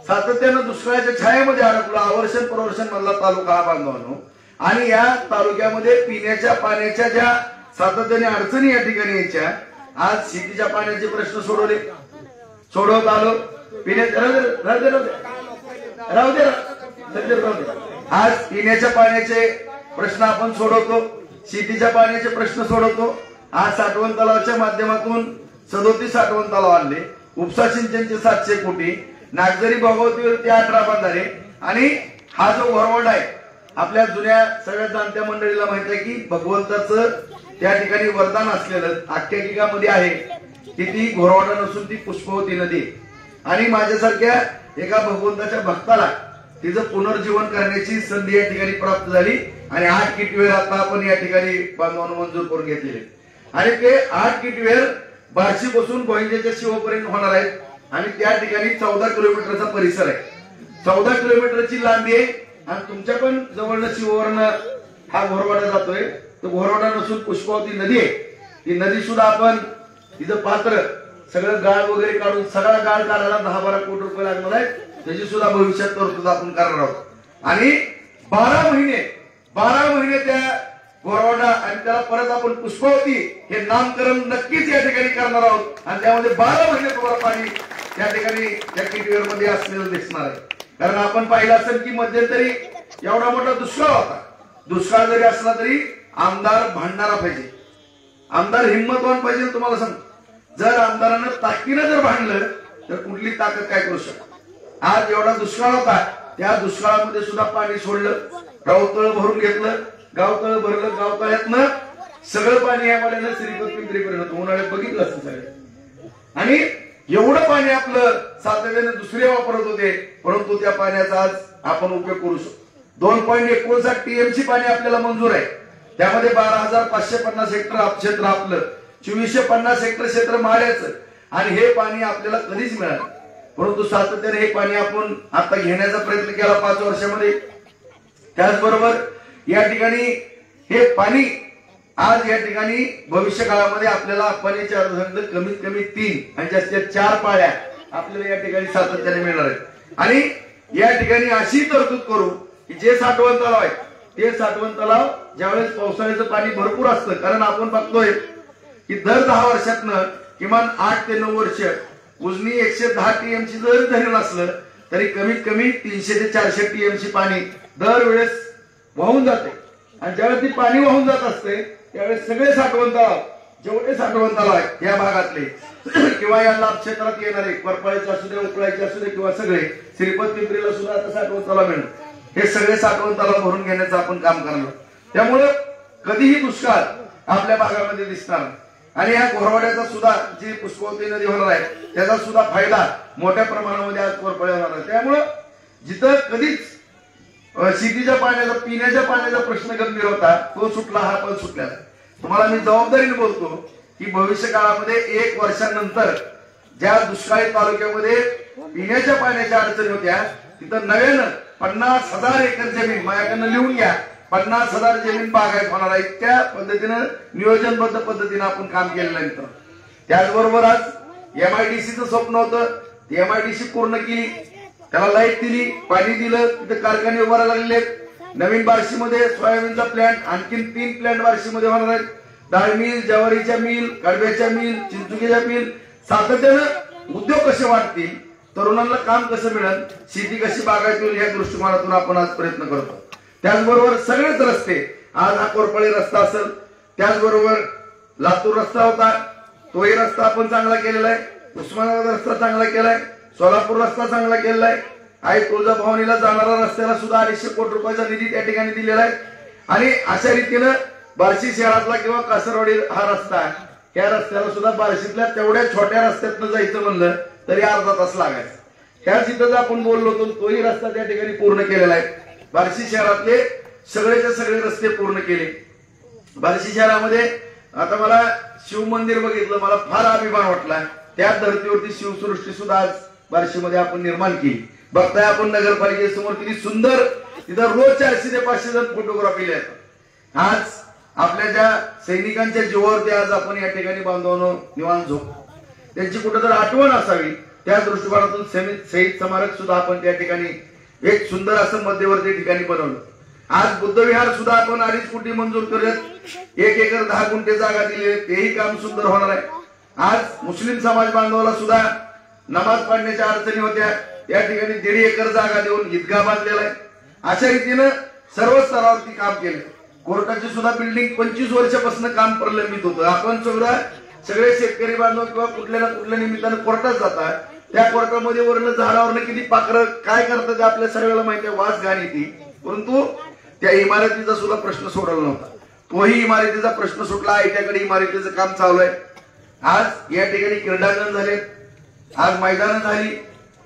सातत्यानं दुष्काळाच्या छायेमध्ये अडकलो. आवर्षण प्रवर्षण मधला तालुका हा बांधवांनो. आणि या तालुक्यामध्ये पिण्याच्या पाण्याच्या ज्या सातत्याने अडचणी या ठिकाणी यायच्या, आज शेतीच्या पाण्याचे प्रश्न सोडवत आलो. पिण्याच्या राहू दे. आज पिण्याच्या पाण्याचे प्रश्न आपण सोडवतो, शेतीच्या पाण्याचे प्रश्न सोडवतो. आज साठवण तलावाच्या माध्यमातून 37 साठवण तलाव आणले, उपसा सिंचनचे 700 कोटी, नागझरी भगवतीवरती 18 बंधारे आणि हा जो घोरवड आहे आपल्या जुन्या सगळ्या जाणत्या मंडळीला माहित आहे की भगवंताचं त्या ठिकाणी वरदान असलेलं आख्यायिकामध्ये आहे की ती घोरवाडा नसून ती पुष्पवती नदी, आणि माझ्यासारख्या एका भगवंताच्या भक्ताला तिचं पुनर्जीवन करण्याची संधी या ठिकाणी प्राप्त झाली आणि 8 किटवेर आता आपण या ठिकाणी बांधवांना मंजूर करून घेतलेले आणि ते 8 किटवेर बार्शी पासून भोईंजेच्या शिवपर्यंत होणार आहेत आणि त्या ठिकाणी 14 किलोमीटरचा परिसर आहे। 14 किलोमीटरची लांबी आहे आणि तुमच्या पण जवळनं शिववरनं हा घोरवाडा जातोय, तो घोरवाडा नसून पुष्पावती नदी आहे। ती नदी सुद्धा आपण तिचं पात्र सगळं गाळ वगैरे काढून सगळा गाळ काढायला 10-12 कोटी रुपये लागणार आहे, त्याची सुद्धा भविष्यात तरतूद आपण करणार आहोत आणि 12 महिने त्या घोरवाडा आणि त्याला परत आपण पुष्पावती हे नामकरण नक्कीच या ठिकाणी करणार आहोत आणि त्यामध्ये 12 महिने तुम्हाला पाणी त्या ठिकाणी त्या किटवेर मध्ये असलेलं दिसणार आहे। कारण आपण पाहिलं असेल की मध्यंतरी एवढा मोठा दुष्काळ होता, दुष्काळ जरी असला तरी आमदार भांडणारा पाहिजे, आमदार हिंमतवान पाहिजे। तुम्हाला सांग, जर आमदारानं ताकदीनं जर भांडलं तर कुठली ताकद काय करू शकत। आज एवढा दुष्काळ होता, त्या दुष्काळामध्ये सुद्धा पाणी सोडलं, गावतळ भरून घेतलं, गावतळ भरलं, गावतळ्यातनं सगळं पाणी या पाण्यानं श्रीपत पिंपरीपर्यंत उन्हाळ्यात बघितलं असतं सगळं आणि एवढं पाणी आपलं सातत्याने दुसरे वापरत होते, परंतु त्या पाण्याचा आज आपण उपयोग करू शकतो। 2.59 टीएमसी पाणी आपल्याला मंजूर आहे, त्यामध्ये 12,550 हेक्टर क्षेत्र आपलं, 2450 हेक्टर क्षेत्र माड्याचं आणि हे पाणी आपल्याला कधीच मिळालं, परंतु सातत्याने हे पाणी आपण आता घेण्याचा प्रयत्न केला 5 वर्षामध्ये। त्याचबरोबर या ठिकाणी हे पाणी आज या ठिकाणी भविष्य काळामध्ये आपल्याला पाण्याच्या कमीत कमी 3 आणि जास्तीत 4 पाळ्या आपल्याला या ठिकाणी सातत्याने मिळणार आहेत आणि या ठिकाणी अशी तरतूद करू की जे साठवण तलाव आहे ते साठवण तलाव ज्यावेळेस पावसाळ्याचं पाणी भरपूर असतं, कारण आपण बघतोय की दर 10 वर्षातनं किमान 8 ते 9 वर्ष उजनी 110 टीएमसी जरी धरण असलं तरी कमीत कमी 300 ते 400 टीएमसी पाणी दरवेळेस वाहून जाते आणि ज्यावेळेस ती पाणी वाहून जात असते त्यावेळेस सगळे साठवण तलाव जेवढे साठवण तलाव आहेत या भागातले किंवा या लाभ क्षेत्रात येणारे परपाळीचे असू दे, उकळायचे असू दे किंवा सगळे श्रीपत पिंपरीला सुद्धा आता साठवण तलाव मिळणार, हे सगळे साठवण तलाव भरून घेण्याचं आपण काम करणार। त्यामुळे कधीही दुष्काळ आपल्या भागामध्ये दिसणार आणि या घोरवाड्याचा सुद्धा जी पुष्पवती नदी होणार आहे त्याचा सुद्धा फायदा मोठ्या प्रमाणामध्ये आज कोरपळे होणार आहे। त्यामुळे जिथं कधीच शेतीच्या पाण्याचा पिण्याच्या पाण्याचा प्रश्न गंभीर होता तो सुटला, हा पण सुटला। तुम्हाला मी जबाबदारीने बोलतो की भविष्य काळामध्ये 1 वर्षानंतर ज्या दुष्काळी तालुक्यामध्ये पिण्याच्या पाण्याच्या अडचणी होत्या तिथं नव्यानं 50,000 एकर जमीन माझ्याकडनं लिहून घ्या, 50,000 जमीन बागायत होणार आहे। त्या पद्धतीनं नियोजनबद्ध पद्धतीनं आपण काम केलेलं आहे। त्याचबरोबर आज MIDCचं स्वप्न होतं, MIDC पूर्ण केली, त्याला लाईट दिली, पाणी दिलं, तिथे कारखाने उभारायला लागले। नवीन बार्शीमध्ये सोयाबीनचा प्लॅन्ट, आणखीन 3 प्लॅन्ट बार्शीमध्ये होणार आहेत, डाळ मिल, ज्वारीच्या मिल, कडब्याच्या मिल, चिंचुकीच्या मिल। सातत्यानं उद्योग कसे वाढतील, तरुणांना काम कसं मिळेल, शेती कशी बागायत होईल या दृष्टिकोनातून आपण आज प्रयत्न करतो। त्याचबरोबर सगळेच रस्ते, आज हा कोरपळे रस्ता असेल, त्याचबरोबर लातूर रस्ता होता तोही रस्ता आपण चांगला केलेला आहे, उस्मानाबाद रस्ता चांगला केलाय, सोलापूर रस्ता चांगला केलेला आहे, आई तुळजाभवानीला जाणारा रस्त्याला सुद्धा 250 कोटी रुपयाचा निधी त्या ठिकाणी दिलेला आहे आणि अशा रीतीनं बार्शी शहरातला किंवा कासरवाडी हा रस्ता त्या रस्त्याला सुद्धा बार्शीतल्या तेवढ्या छोट्या रस्त्यातनं जायचं म्हणलं तरी अर्धा तास लागायचा। त्याच इथं आपण बोललो होतो तोही रस्ता त्या ठिकाणी पूर्ण केलेला आहे। बार्शी शहरातले सगळेचे सगळे रस्ते पूर्ण केले। बार्शी शहरामध्ये आता मला शिव मंदिर बघितलं, मला फार अभिमान वाटला, त्या धर्तीवरती शिवसृष्टी सुद्धा आज बार्शीमध्ये आपण निर्माण केली। बघताय आपण नगरपालिकेसमोर किती सुंदर तिथं रोज 400 ते 500 जण फोटोग्राफीला येतात। आज आपल्या ज्या सैनिकांच्या जीवावरती आज आपण या ठिकाणी बांधवांनो निवांत झोप, त्यांची कुठेतरी आठवण असावी त्या दृष्टिकोनातून शहीद स्मारक सुद्धा आपण त्या ठिकाणी एक सुंदर असं मध्यवर्ती ठिकाणी बनवलं। आज बुद्धविहार सुद्धा आपण 2.5 कोटी मंजूर करत 1 एकर 10 गुंठे जागा दिली, तेही काम सुंदर होणार आहे। आज मुस्लिम समाज बांधवाला सुद्धा नमाज पढण्याच्या अडचणी होत्या, त्या ठिकाणी 1.5 एकर जागा देऊन ईदगाह बांधलेला आहे। अशा रीतीनं सर्व स्तरावरती काम केलं। कोर्टाची सुद्धा बिल्डिंग 25 वर्षापासून काम प्रलंबित होतं। आपण सुद्धा सगळे शेतकरी बांधव किंवा कुठल्या ना कुठल्या निमित्तानं कोर्टात जातात, त्या कोर्टामध्ये वरनं झाडावरनं किती पाखरं काय करतात आपल्या सर्वांना माहिती आहे, वास घाण येते, परंतु त्या इमारतीचा सुद्धा प्रश्न सोडवला नव्हता. तोही इमारतीचा प्रश्न सुटला. आयट्याकडे इमारतीचं काम चालू आहे. आज या ठिकाणी क्रीडांगण झाले, आज मैदानं झाली,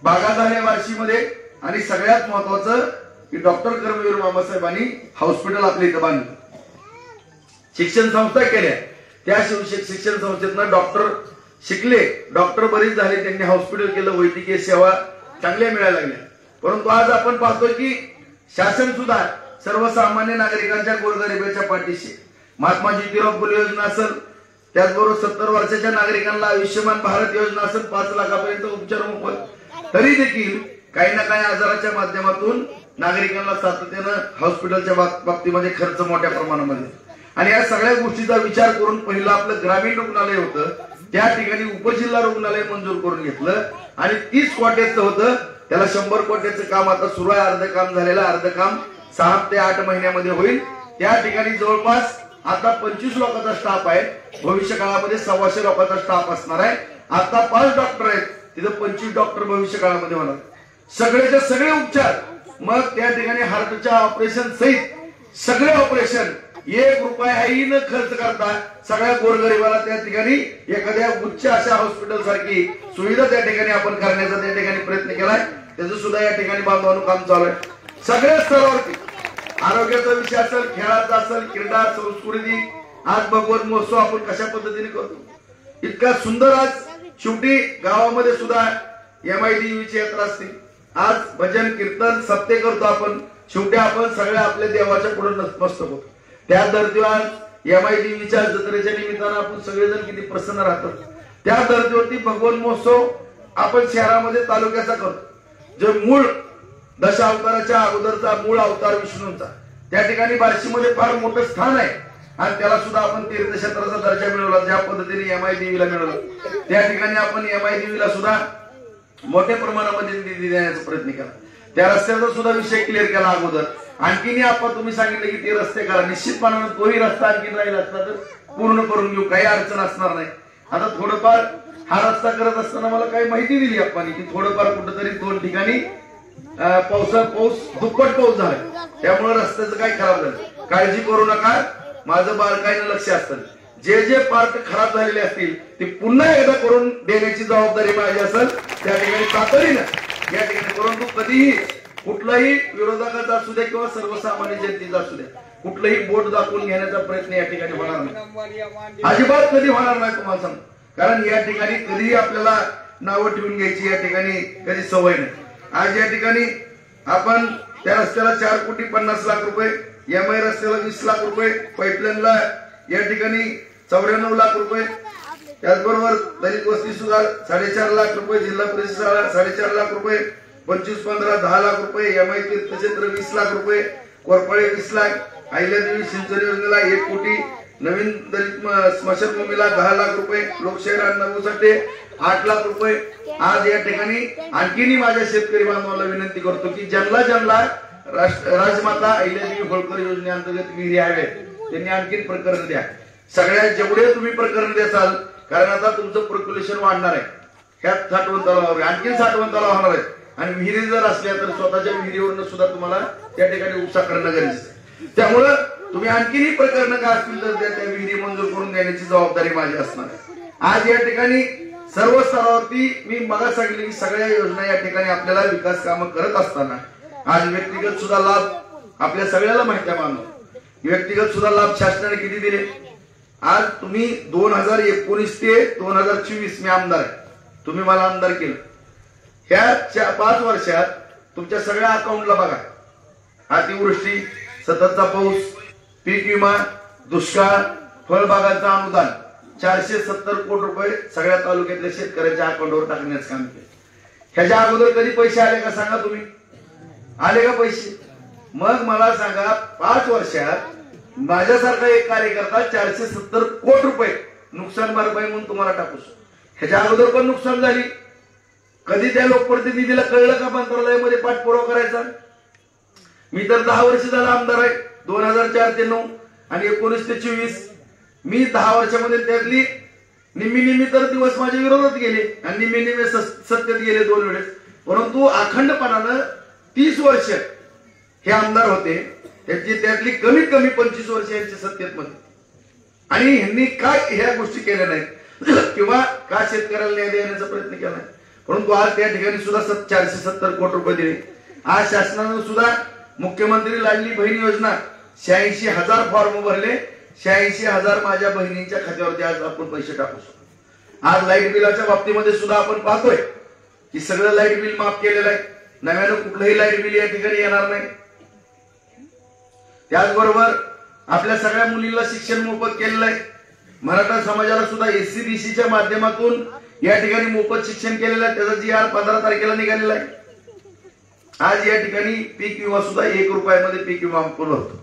बागा झाल्या बार्शीमध्ये, आणि सगळ्यात महत्वाचं की डॉक्टर कर्मवीर मामासाहेबांनी हॉस्पिटल आपल्या इथं बांधलं. शिक्षण संस्था केल्या, त्या शिक्षण संस्थेतनं डॉक्टर शिकले, डॉक्टर बरेच झाले, त्यांनी हॉस्पिटल केलं, वैद्यकीय सेवा चांगल्या मिळायला लागल्या. परंतु आज आपण पाहतोय की शासन सुद्धा सर्वसामान्य नागरिकांच्या गोरगरिबाच्या पाठीशी, महात्मा ज्योतिराव फुले योजना असेल, त्याचबरोबर 70 वर्षाच्या नागरिकांना आयुष्यमान भारत योजना असेल, 5 लाखापर्यंत उपचार मोफत, तरी देखील काही ना काही आजाराच्या माध्यमातून नागरिकांना सातत्यानं हॉस्पिटलच्या बाबतीमध्ये खर्च मोठ्या प्रमाणामध्ये. आणि या सगळ्या गोष्टीचा विचार करून पहिलं आपलं ग्रामीण रुग्णालय होतं, त्या ठिकाणी उपजिल्हा रुग्णालय मंजूर करून घेतलं आणि 30 कोट्याचं होतं, त्याला 100 कोट्याचं काम आता सुरू आहे. अर्ध काम झालेलं, अर्ध काम 6 ते 8 महिन्यामध्ये होईल. त्या ठिकाणी जवळपास आता 25 लोकांचा स्टाफ आहे, भविष्य काळामध्ये 125 लोकांचा स्टाफ असणार आहे. आता 5 डॉक्टर आहेत, तिथं 25 डॉक्टर भविष्य काळामध्ये होणार. सगळेचे सगळे उपचार, मग त्या ठिकाणी हार्टच्या ऑपरेशन सहित सगळे ऑपरेशन 1 रुपयाही न खर्च करता सगळ्या गोरगरिबाला त्या ठिकाणी एखाद्या उच्च अशा हॉस्पिटल सारखी सुविधा त्या ठिकाणी आपण करण्याचा त्या ठिकाणी प्रयत्न केलाय. त्याचं सुद्धा या ठिकाणी बांधवानं काम चालू आहे. सगळ्या स्तरावरती आरोग्याचा विषय असेल, खेळाचा असेल, क्रीडा, संस्कृती, आज भगवत महोत्सव आपण कशा पद्धतीने करतो, इतका सुंदर. आज शेवटी गावामध्ये सुद्धा MIDUची यात्रा असते, आज भजन कीर्तन सप्ते करतो आपण. शेवटी आपण सगळ्या आपल्या देवाच्या पुढे नतमस्तक होतो. त्या धर्तीवर MIDUच्या जत्रेच्या निमित्तानं आपण सगळेजण किती प्रसन्न राहतात. त्या धर्तीवरती भगवान महोत्सव आपण शहरामध्ये तालुक्याचा करतो. जो मूळ दशावताराच्या अगोदरचा मूळ अवतार विष्णूंचा त्या ठिकाणी बार्शीमध्ये फार मोठं स्थान आहे, आणि त्याला सुद्धा आपण तीर्थक्षेत्राचा दर्जा मिळवला. ज्या पद्धतीने MIDUला मिळवला, त्या ठिकाणी आपण MIDUला सुद्धा मोठ्या प्रमाणामध्ये निधी देण्याचा प्रयत्न केला. त्या रस्त्याचा सुद्धा विषय क्लिअर केला अगोदर. आणखीन आपण तुम्ही सांगितलं की ते रस्ते करा, निश्चितपणाने तोही रस्ता आणखी राहिला असता तर पूर्ण करून घेऊ, काही अडचण असणार नाही. आता थोडंफार हा रस्ता करत असताना मला काही माहिती दिली आपण की थोडंफार कुठेतरी 2 ठिकाणी पाऊस दुप्पट पाऊस झाला, त्यामुळे रस्त्याचं काही खराब झालं. काळजी करू नका, माझं बारकाईनं लक्ष असतं. जे पार्ट खराब झालेले असतील ते पुन्हा एकदा करून देण्याची जबाबदारी माझी असेल त्या ठिकाणी तातडीनं या ठिकाणी. परंतु कधीही कुठलाही विरोधकाचा असू द्या किंवा सर्वसामान्य जनतेचा असू द्या, कुठलंही बोट दाखवून घेण्याचा प्रयत्न या ठिकाणी होणार नाही, अजिबात कधी होणार नाही तुम्हाला सांगतो. कारण या ठिकाणी कधीही आपल्याला नावं ठेवून घ्यायची या ठिकाणी कधी सवय नाही. आज या ठिकाणी आपण त्या रस्त्याला 4,50,00,000 रुपये, MI रस्त्याला 20 लाख रुपये, पाईपलाईनला या ठिकाणी 94 लाख रुपये, त्याचबरोबर दलित वस्ती सुधार 4.5 लाख रुपये, जिल्हा परिषद 4.5 लाख रुपये, 25-15 10 लाख रुपये, MI तीर्थक्षेत्र 20 लाख रुपये, कोरपळे 20 लाख, अहिल्यादेवी सिंचन योजनेला 1 कोटी, नवीन दलित स्मशानभूमीला 10 लाख रुपये, लोकशाही राजनामूसाठी 8 लाख रुपये. आज या ठिकाणी आणखीनही माझ्या शेतकरी बांधवांना विनंती करतो की ज्यांना राजमाता अहिल्यादेवी होळकर योजनेअंतर्गत विहिरी हवे त्यांनी आणखीन प्रकरण द्या. सगळ्यात जेवढे तुम्ही प्रकरण द्याल, कारण आता तुमचं पर्क्युलेशन वाढणार आहे, ह्यात साठवण तलाव आणखीन साठवण तलाव होणार आहे, आणि विहिरी जर असल्या तर स्वतःच्या विहिरीवरनं सुद्धा तुम्हाला त्या ठिकाणी उपसा करणं गरजेचं आहे. त्यामुळं तुम्ही आणखीनही प्रकरण काय असतील तर त्या विहिरी मंजूर करून देण्याची जबाबदारी माझी असणार आहे. आज या ठिकाणी सर्व स्तरावरती मी मला सांगितले की सगळ्या योजना या ठिकाणी आपल्याला विकास कामं करत असताना आज व्यक्तिगत सुद्धा लाभ आपल्या सगळ्याला माहिती आहे. मानव व्यक्तिगत सुद्धा लाभ शासनाने किती दिले. आज तुम्ही 2019 ते 2024 मी आमदार आहे, तुम्ही मला आमदार केलं. ह्या 5 वर्षात तुमच्या सगळ्या अकाउंटला बघा, अतिवृष्टी, सततचा पाऊस, पीक विमा, दुष्काळ, फळबागांचं अनुदान 470 कोटी रुपये सगळ्या तालुक्यातल्या शेतकऱ्यांच्या अकाउंटवर टाकण्याचं काम केलं. ह्याच्या अगोदर कधी पैसे आले का सांगा तुम्ही? आले का पैसे? मग मला सांगा 5 वर्षात माझ्यासारखा एक कार्यकर्ता 470 कोटी रुपये नुकसान भरपाई म्हणून तुम्हाला टाकू शकतो. ह्याच्या अगोदर पण नुकसान झाली, कधी त्या लोकप्रतिनिधीला कळलं का मंत्रालयामध्ये पाठपुरावा करायचा? मी तर 10 वर्ष झाला आमदार आहे, 2004 ते 9 आणि 19 ते 24. मी 10 वर्षामध्ये त्यातली निम्मी तर दिवस माझ्या विरोधात गेले आणि निम्मे सत्तेत गेले 2 वेळेस. परंतु अखंडपणानं 30 वर्ष हे आमदार होते त्यातली कमीत कमी 25 वर्ष यांची सत्तेत मध्ये, आणि ह्यांनी काय ह्या गोष्टी केल्या नाहीत किंवा का शेतकऱ्याला न्याय देण्याचा प्रयत्न केला नाही. परंतु आज त्या ठिकाणी सुद्धा 470 कोटी रुपये दिले. आज शासनानं सुद्धा मुख्यमंत्री लाडली बहीण योजना 86,000 फॉर्म भरले. 86,000 माझ्या बहिणींच्या खात्यावरती आज आपण पैसे टाकू शकतो. आज लाईट बिलाच्या बाबतीमध्ये सुद्धा आपण पाहतोय की सगळं लाईट बिल माफ केलेलं आहे. नव्यानं कुठलंही लाईट बिल या ठिकाणी येणार नाही. त्याचबरोबर आपल्या सगळ्या मुलींना शिक्षण मोफत केलेलं आहे. मराठा समाजाला सुद्धा SC-BCच्या माध्यमातून या ठिकाणी मोफत शिक्षण केलेलं आहे. त्याचा GR 15 तारखेला निघालेला आहे. आज या ठिकाणी पीक विमा सुद्धा 1 रुपयामध्ये पीक विमा आपण भरतो.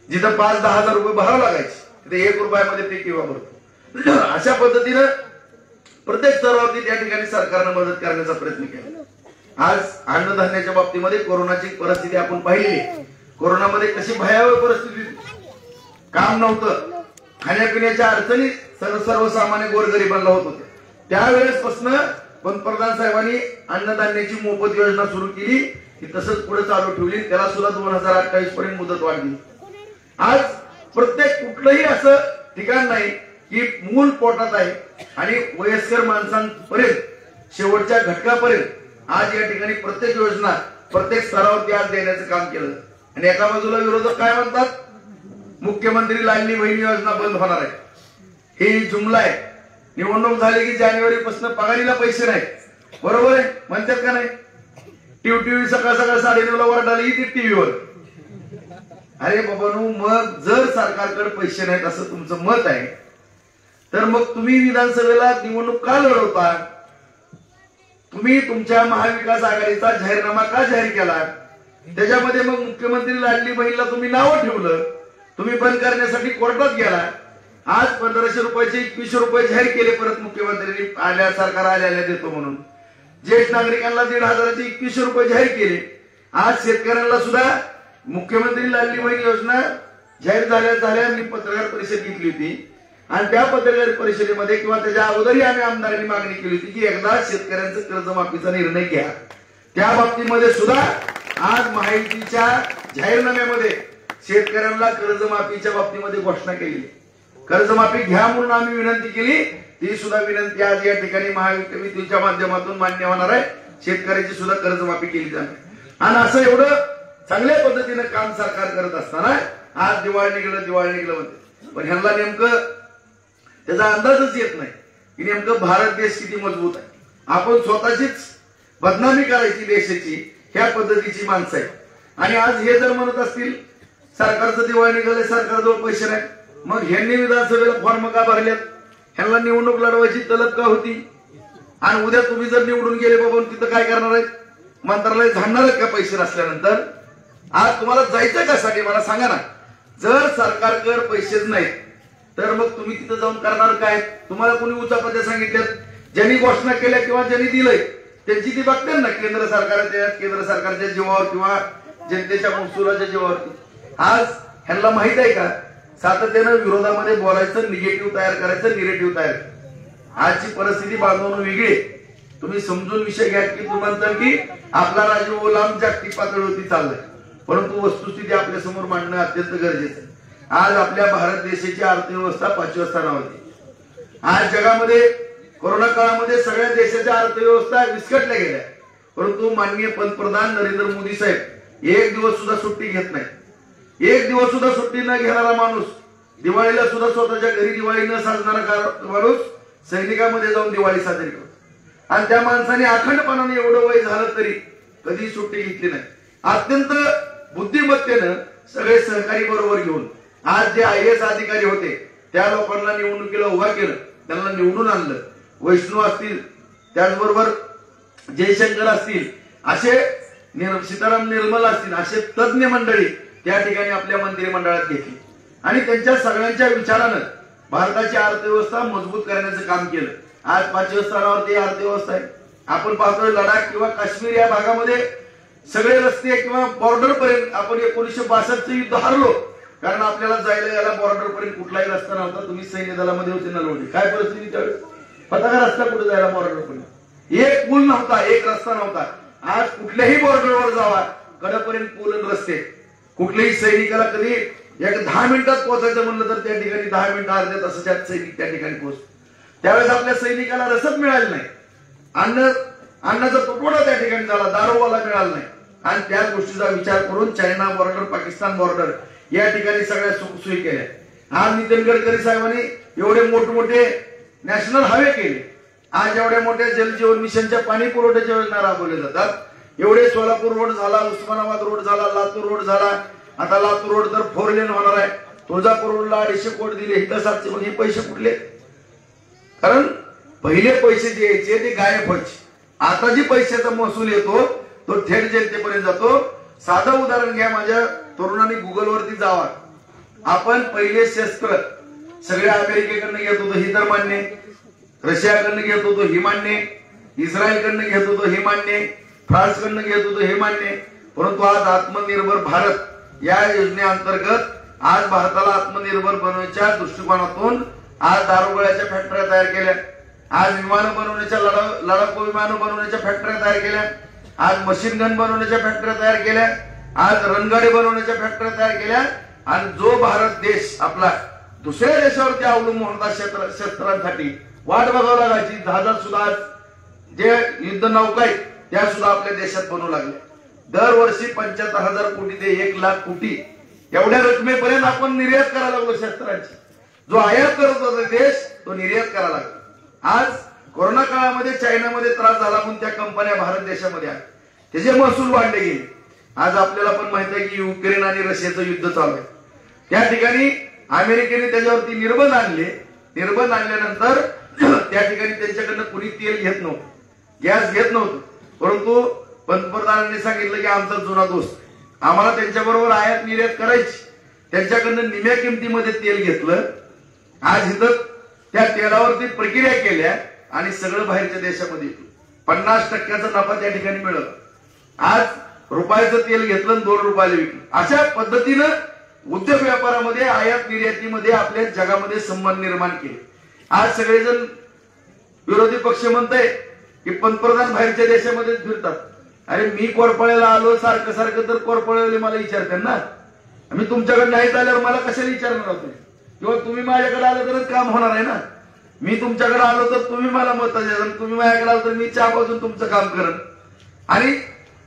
जिथं 5-10 हजार रुपये भरावं लागायचे तिथे 1 रुपयामध्ये पीक विमा भरतो. अशा पद्धतीनं प्रत्येक स्तरावरती त्या ठिकाणी सरकारनं मदत करण्याचा प्रयत्न केला. आज अन्नधान्याच्या बाबतीमध्ये कोरोनाची परिस्थिती आपण पाहिलेली. कोरोनामध्ये कशी भयावह परिस्थिती, काम नव्हतं, खाण्यापिण्याच्या अडचणी सर्वसामान्य गोरगरिबांना होत होत्या. त्यावेळेसपासून पंतप्रधान साहेबांनी अन्नधान्याची मोफत योजना सुरू केली, ती तसंच पुढे चालू ठेवली. त्याला सुद्धा 2028 पर्यंत मुदत वाढली. आज प्रत्येक कुठलंही असं ठिकाण नाही की मूल पोटात आहे आणि वयस्कर माणसांपर्यंत शेवटच्या घटकापर्यंत आज या ठिकाणी प्रत्येक योजना प्रत्येक स्तरावरती आज देण्याचं काम केलं. आणि एका बाजूला विरोधक काय म्हणतात, मुख्यमंत्री लाडली बहीण योजना बंद होणार आहे. ही जुमला आहे. निवडणूक झाली की जानेवारीपासून पगारीला पैसे नाही, बरोबर आहे म्हणतात का नाही. टीव्ही सकाळ 9:30 वर आली ती टीव्हीवर. अरे बाबांनो, मग जर सरकारकडे पैसे नाहीत असं तुमचं मत आहे तर मग तुम्ही विधानसभेला निवडणूक का लढवता? तुम्ही तुमच्या महाविकास आघाडीचा जाहीरनामा का जाहीर केला? त्याच्यामध्ये मग मुख्यमंत्री लाडली बहीणला तुम्ही नावं ठेवलं. तुम्ही बंद करण्यासाठी कोर्टात गेला. आज 1500 रुपयाचे 2100 रुपये जाहीर केले परत मुख्यमंत्र्यांनी, आल्या सरकार आल्या देतो म्हणून. ज्येष्ठ नागरिकांना 1,500चे 2100 रुपये जाहीर केले. आज शेतकऱ्यांना सुद्धा मुख्यमंत्री लाडली बहीण योजना जाहीर झाल्या मी पत्रकार परिषद घेतली होती आणि त्या पत्रकार परिषदेमध्ये किंवा त्याच्या अगोदरही आम्ही आमदारांनी मागणी केली होती की एकदा शेतकऱ्यांचं कर्जमाफीचा निर्णय घ्या. त्या बाबतीमध्ये सुद्धा आज महायुतीच्या जाहीरनाम्यामध्ये शेतकऱ्यांना कर्जमाफीच्या बाबतीमध्ये घोषणा केली. कर्जमाफी घ्या म्हणून आम्ही विनंती केली. ती सुद्धा विनंती आज या ठिकाणी महायुतीच्या माध्यमातून मान्य होणार आहे. शेतकऱ्याची सुद्धा कर्जमाफी केली जाणार. आणि असं एवढं चांगल्या पद्धतीनं काम सरकार करत असताना आज दिवाळी निघलं म्हणते. पण ह्यांना नेमकं त्याचा अंदाजच येत नाही की नेमकं भारत देश किती मजबूत आहे. आपण स्वतःचीच बदनामी करायची देशाची ह्या पद्धतीची माणसं आहे. आणि आज हे जर म्हणत असतील सरकारचं दिवाळी निघाले, सरकारजवळ पैसे नाही, मग ह्यांनी विधानसभेला फॉर्म का भरल्यात? ह्यांना निवडणूक लढवायची तलब का होती? आणि उद्या तुम्ही जर निवडून गेले बाबा तिथं काय करणार आहेत? मंत्रालय झाडणार आहेत का पैसे नसल्यानंतर? आज तुम्हाला जायचं कशासाठी मला सांगा ना. जर सरकारकडे पैसेच नाहीत तर मग तुम्ही तिथं जाऊन करणार काय? तुम्हाला कोणी उचापत्या सांगितल्यात? ज्यांनी घोषणा केल्या किंवा ज्यांनी दिलंय त्यांची ती बघतात ना केंद्र सरकारच्या जीवावर किंवा जनतेच्या महसुलाच्या जीवावरती. आज ह्यांना माहित आहे का सातत्यानं विरोधामध्ये बोलायचं, निगेटिव्ह तयार करायचं, निगेटिव्ह तयार. आजची परिस्थिती बांधवून वेगळी. तुम्ही समजून विषय घ्या की तुम्ही म्हणता की आपला राजू लांब जागतिक पातळीवरती चाललाय, परंतु वस्तुस्थिती आपल्या समोर मांडणं अत्यंत गरजेचं आहे. आज आपल्या भारत देशाची अर्थव्यवस्था 5व्या स्थानावरती. आज जगामध्ये कोरोना काळामध्ये सगळ्या देशाच्या अर्थव्यवस्था विस्कटल्या गेल्या, परंतु माननीय पंतप्रधान नरेंद्र मोदी साहेब एक दिवस सुद्धा सुट्टी घेत नाही. एक दिवस सुद्धा सुट्टी न घेणारा माणूस, दिवाळीला सुद्धा स्वतःच्या घरी दिवाळी न साजणारा माणूस सैनिकामध्ये जाऊन दिवाळी साजरी करतो. आणि त्या माणसाने अखंडपणाने एवढं वय झालं तरी कधी सुट्टी घेतली नाही. अत्यंत बुद्धिमत्तेनं सगळे सहकारी बरोबर घेऊन आज जे IAS अधिकारी होते त्या लोकांना निवडणुकीला उभा केलं, त्यांना निवडून आणलं. वैष्णव असतील, त्याचबरोबर जयशंकर असतील, असे सीताराम निर्मल असतील, असे तज्ञ मंडळी त्या ठिकाणी आपल्या मंत्रिमंडळात घेतली आणि त्यांच्या सगळ्यांच्या विचारानं भारताची अर्थव्यवस्था मजबूत करण्याचं काम केलं. आज 5व्या स्थानावरती अर्थव्यवस्था आहे. आपण पाहतोय लडाख किंवा काश्मीर या भागामध्ये सगळे रस्ते किंवा बॉर्डर पर्यंत आपण 1962चं युद्ध हारलो, कारण आपल्याला जायला याला बॉर्डर पर्यंत कुठलाही रस्ता नव्हता. तुम्ही सैन्य दलामध्ये होते नलवडी, काय परिस्थिती त्यावेळेस? पता का रस्ता कुठे जायला बॉर्डर पर्यंत? एक पूल नव्हता, एक रस्ता नव्हता. आज कुठल्याही बॉर्डरवर जावा, कडेपर्यंत पूल आणि रस्ते. कुठल्याही सैनिकाला कधी एक 10 मिनिटात पोहोचायचं म्हणलं तर त्या ठिकाणी 10 मिनिटं अर्ध्या तासाच्या सैनिक त्या ठिकाणी पोहोचतो. त्यावेळेस आपल्या सैनिकाला रसद मिळाली नाही, अन्नाचा तुटवडा त्या ठिकाणी झाला, दारूवाला मिळाला नाही. आणि त्या गोष्टीचा विचार करून चायना बॉर्डर, पाकिस्तान बॉर्डर या ठिकाणी सगळ्या सुखसोयी केल्या. आज नितीन गडकरी साहेबांनी एवढे मोठमोठे नॅशनल हायवे केले. आज एवढ्या मोठ्या जलजीवन मिशनच्या पाणी पुरवठ्याच्या योजना राबवल्या जातात. एवढे सोलापूर रोड झाला, उस्मानाबाद रोड झाला, लातूर रोड झाला. आता लातूर रोड तर 4 लेन होणार आहे. तुळजापूर रोडला 250 कोटी दिले, इथं 700. मग हे पैसे कुठले? कारण पहिले पैसे जे यायचे ते गायब व्हायचे. आता जी पैशाचा महसूल येतो तो थेट जनतेपर्यंत जातो. साधं उदाहरण घ्या, माझ्या तरुणांनी गुगलवरती जावा. आपण पहिले शस्त्र सगळे अमेरिकेकडनं घेत होतो, ही तर मान्य. रशियाकडनं घेत होतो, ही मान्य. इस्रायलकडनं घेत होतो, हे मान्य. फ्रान्सकडनं घेत होतो, हे मान्य. परंतु आज आत्मनिर्भर भारत या योजनेअंतर्गत आज भारताला आत्मनिर्भर बनवण्याच्या दृष्टिकोनातून आज दारुगोळ्याच्या फॅक्टऱ्या तयार केल्या. आज विमानं बनवण्याच्या लढाऊ विमानं बनवण्याच्या फॅक्टऱ्या तयार केल्या. आज मशीन गन बनवण्याच्या फॅक्टऱ्या तयार केल्या. आज रणगाडी बनवण्याच्या फॅक्टऱ्या तयार केल्या. आणि जो भारत देश आपला दुसऱ्या देशावरती अवलंबून होता शस्त्रांसाठी वाट बघावं लागायची. जहाजात सुद्धा जे युद्ध नौका आहेत त्या सुद्धा आपल्या देशात बनवू लागल्या. दरवर्षी 75,000 कोटी ते 1,00,000 कोटी एवढ्या रकमेपर्यंत आपण निर्यात करायला लागलो शस्त्रांची. जो आयात करत होता देश तो निर्यात करायला लागला. आज कोरोना काळामध्ये चायनामध्ये त्रास झाला म्हणून त्या कंपन्या भारत देशामध्ये आल्या, त्याचे महसूल वाढले गेले. आज आपल्याला पण माहित आहे की युक्रेन आणि रशियाचं युद्ध चालू आहे. त्या ठिकाणी अमेरिकेने त्याच्यावरती निर्बंध आणले. निर्बंध आणल्यानंतर त्या ठिकाणी त्यांच्याकडनं कुणी तेल घेत नव्हतं, गॅस घेत नव्हतं. परंतु पंतप्रधानांनी सांगितलं की आमचा जुना दोस्त, आम्हाला त्यांच्याबरोबर आयात निर्यात करायची. त्यांच्याकडनं निम्या किमतीमध्ये तेल घेतलं. आज इथं त्या तेलावरती प्रक्रिया केल्या आणि सगळं बाहेरच्या देशामध्ये 50% नफा त्या ठिकाणी मिळाला. आज रुपयाचं तेल घेतलं आणि 2 रुपयाला विकलं. अशा पद्धतीनं उद्योग व्यापारामध्ये आयात निर्यातीमध्ये आपल्या जगामध्ये संबंध निर्माण केले. आज सगळेजण विरोधी पक्ष म्हणताय की पंतप्रधान बाहेरच्या देशामध्ये फिरतात. अरे मी कोरपळ्याला आलो सारखं सारखं तर कोरपळ्याला मला विचारतात ना. मी तुमच्याकडे नाहीत आल्यावर मला कशाला विचारणार होते? किंवा तुम्ही माझ्याकडे आलं तरच काम होणार आहे ना. मी तुमच्याकडे आलो तर तुम्ही मला मत द्या, तुम्ही माझ्याकडे आलो तर मी चहा पाजून तुमचं काम करेन. आणि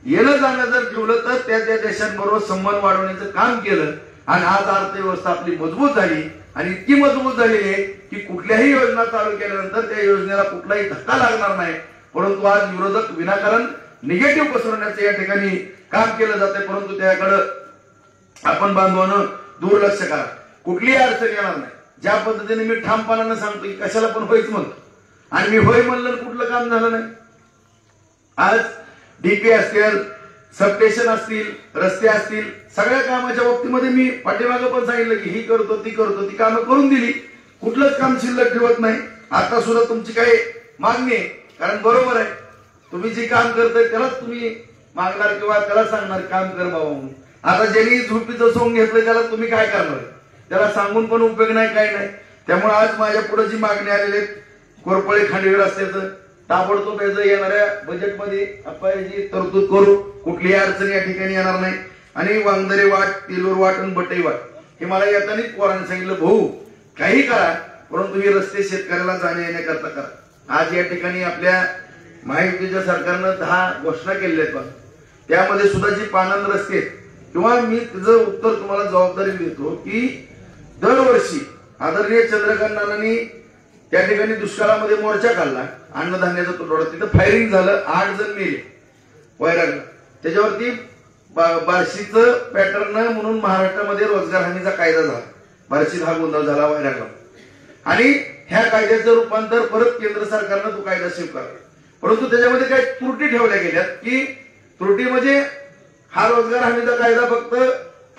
येणं जाणं जर ठेवलं तर त्या देशांबरोबर संबंध वाढवण्याचं काम केलं. आणि आज अर्थव्यवस्था आपली मजबूत झाली आणि इतकी मजबूत झालेली आहे की कुठल्याही योजना चालू केल्यानंतर त्या योजनेला कुठलाही धक्का लागणार नाही. परंतु आज विरोधक विनाकारण निगेटिव्ह पसरवण्याचं या ठिकाणी काम केलं जाते. परंतु त्याकडे आपण बांधवानं दुर्लक्ष करा, कुठलीही अडचण येणार नाही. ज्या पद्धतीने मी ठामपणानं सांगतो की कशाला पण होईच म्हणतो आणि मी होय म्हणलं कुठलं काम झालं नाही. आज डीपी असतील, सबस्टेशन असतील, रस्ते असतील, सगळ्या कामाच्या बाबतीमध्ये मी पाठीमागं पण सांगितलं की ही करतो ती करतो, ती कामं करून दिली. कुठलंच काम शिल्लक ठेवत नाही. आता सुद्धा तुमची काही मागणी आहे, कारण बरोबर आहे तुम्ही जे काम करताय त्यालाच तुम्ही मागणार किंवा त्याला सांगणार काम कर बाबा म्हणून. आता ज्यांनी झोपीचं सोंग घेतलं त्याला तुम्ही काय करणार? त्याला सांगून पण उपयोग नाही, काय नाही. त्यामुळे आज माझ्या पुढे जी मागणी आलेली आहेत कोरपळे खांडवी रस्त्याचं ताबडतोब येणाऱ्या बजेटमध्ये आपण याची तरतूद करू. कुठलीही अडचण या ठिकाणी येणार नाही. आणि वांगदरे वाट, तेलूर वाट आणि बटई वाट हे मला येतानाच पोरांनी सांगितलं भाऊ काही करा परंतु हे रस्ते शेतकऱ्याला जाण्या येण्याकरता करा. आज या ठिकाणी आपल्या महायुतीच्या सरकारनं 10 घोषणा केलेल्या आहेत. त्यामध्ये सुद्धा जी पानंद रस्ते किंवा मी तिचं उत्तर तुम्हाला जबाबदारी देतो की दरवर्षी आदरणीय चंद्रकांत नानांनी त्या ठिकाणी दुष्काळामध्ये मोर्चा काढला, अन्नधान्याचा तुटवडा, तिथं फायरिंग झालं, 8 जण मेले वैरागला. त्याच्यावरती बार्शीचं पॅटर्न म्हणून महाराष्ट्रामध्ये रोजगार हमीचा कायदा झाला. बार्शीत हा गोंधळ झाला वैरागला आणि ह्या कायद्याचं रूपांतर परत केंद्र सरकारनं तो कायदा स्वीकारला. परंतु त्याच्यामध्ये काही त्रुटी ठेवल्या गेल्यात की त्रुटी म्हणजे हा रोजगार हमीचा कायदा फक्त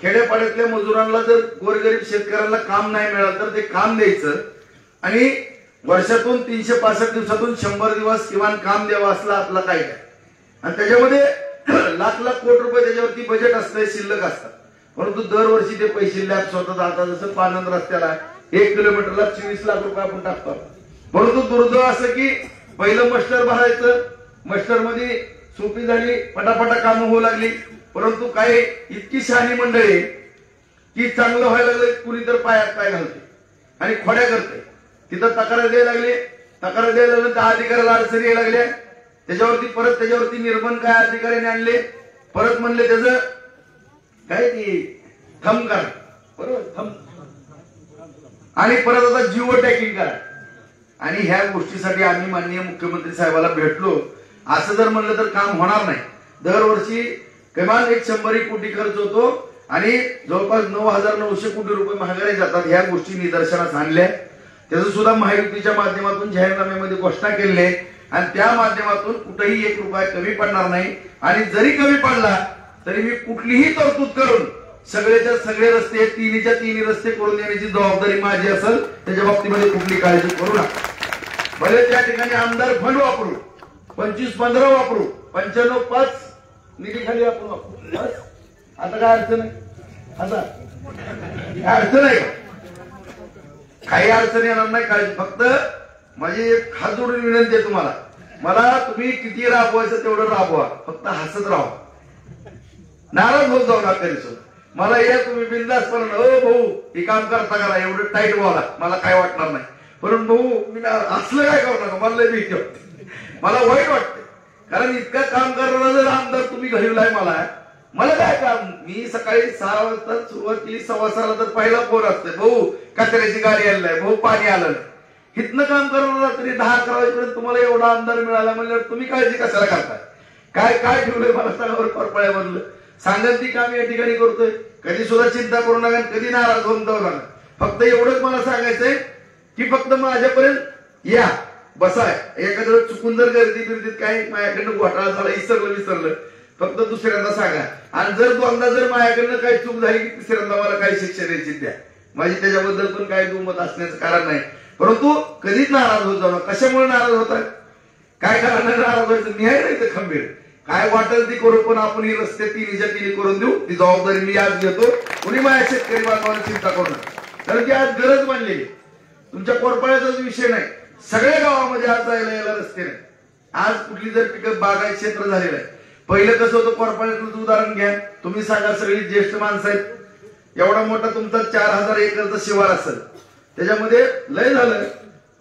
खेड्यापाड्यातल्या मजुरांना जर गोरगरीब शेतकऱ्यांना काम नाही मिळालं तर ते काम द्यायचं आणि वर्षातून 365 दिवसातून 100 दिवस किमान काम द्यावं असला आपला कायदा. आणि त्याच्यामध्ये लाख लाख कोटी रुपये त्याच्यावरती बजेट असतं, शिल्लक असतात. परंतु दरवर्षी ते पैसे लॅप्स होतात. आता जसं पानंद रस्त्याला 1 किलोमीटरला 24 लाख रुपये आपण टाकतो. परंतु दुर्दैव असं की पहिलं मस्टर भरायचं, मस्टर मध्ये सोपी झाली, पटापटा कामं होऊ लागली परंतु काही इतकी शहाणी मंडळी की चांगलं व्हायला लागलं कुणी तर पायात पाय घालते आणि खोड्या करते. तिथं तक्रार द्यायला लागली, तक्रार द्यायला लागलं त्या अधिकाऱ्याला अडचणी यायला लागल्या. त्याच्यावरती निर्बंध काय अधिकाऱ्याने आणले, परत म्हणले त्याचं काय ती थंब करा, बरोबर थंब, आणि परत आता जिओ टॅगिंग करा. आणि ह्या गोष्टीसाठी आम्ही माननीय मुख्यमंत्री साहेबाला भेटलो. असं जर म्हणलं तर काम होणार नाही. दरवर्षी किमान 100 कोटी खर्च होतो आणि जवळपास 9,900 कोटी रुपये महागाई जातात. ह्या गोष्टी निदर्शनास आणल्या. त्याचं सुद्धा महायुतीच्या माध्यमातून जाहीरनाम्यामध्ये घोषणा केली आहे आणि त्या माध्यमातून कुठेही 1 रुपया कमी पडणार नाही. आणि जरी कमी पडला तरी मी कुठलीही तरतूद करून सगळेच्या सगळे रस्ते, तिन्हीच्या तिन्ही रस्ते करून देण्याची जबाबदारी माझी असेल. त्याच्या बाबतीमध्ये कुठली काळजी करू नका. भले त्या ठिकाणी आमदार फंड वापरू, 25-15 वापरू, 95-5 निधी खाली आपण वापरू. आता काय अडचण आहे? आता काय अडचण आहे? काही अडचण येणार नाही. काळजी, फक्त माझी एक हात जोडून विनंती आहे तुम्हाला, मला तुम्ही किती राबवायचं तेवढं राबवा, फक्त हसत राहा, नाराज होत जाऊ नका. मला या तुम्ही बिंदासपणे भाऊ हे काम करता करा, एवढं टाईट बोला, मला काय वाटणार नाही. परंतु भाऊ मी असलं काय करू नका, मला लय भीती वाटते, मला वाईट वाटते. कारण इतकं काम करणारा जर आमदार तुम्ही घडवलाय मला काय काम. मी सकाळी 6 वाजता सुरुवात केली, 6:15 तर पहिला फोन असते, भाऊ कचऱ्याची गाडी आलेली आहे, भाऊ पाणी आलं नाही. इथनं काम करणारा तरी 10-11 वाजेपर्यंत तुम्हाला एवढा आमदार मिळाला म्हणल्यावर तुम्ही काळजी कशाला करताय? काय काय ठेवलंय मला सांगा, परपळ्यामधलं सांगत ती काम या ठिकाणी करतोय. कधी सुद्धा चिंता करू नका, कधी नाराज होऊन जाऊ नका. फक्त एवढंच मला सांगायचंय की फक्त माझ्यापर्यंत या, बसाय. एखाद्या चुकून जर गर्दीत काही माझ्याकडनं घोटाळा झाला, विसरलं, फक्त दुसऱ्यांदा सांगा. आणि जर दोनदा जर माझ्याकडनं काही चूक झाली की तिसऱ्यांदा मला काही शिक्षा द्यायची द्या. माझी त्याच्याबद्दल पण काही दुमत असण्याचं कारण नाही. परंतु कधीच नाराज होत जाऊ नका. कशामुळे नाराज होतात? काय कारणाने नाराज व्हायचं? न्याय नाही तर खंबीर, काय वाटेल ती करू, पण आपण ही रस्ते तिन्हीच्या तिन्ही करून देऊ. ती जबाबदारी मी आज घेतो. कुणी माझ्या शेतकरी बांधवांना चिंता करू नका, कारण की आज गरज मानलेली. तुमच्या कोरपाळ्याचाच विषय नाही, सगळ्या गावामध्ये आज जायला यायला रस्ते नाही. आज कुठली जर पिकअप बागायत क्षेत्र झालेलं आहे. पहिलं कसं होतं, कोरपाळ्यातलं उदाहरण घ्या, तुम्ही सांगा, सगळी ज्येष्ठ माणसं आहेत, एवढा मोठा तुमचा 4,000 एकरचा शिवार असेल, त्याच्यामध्ये लय झालं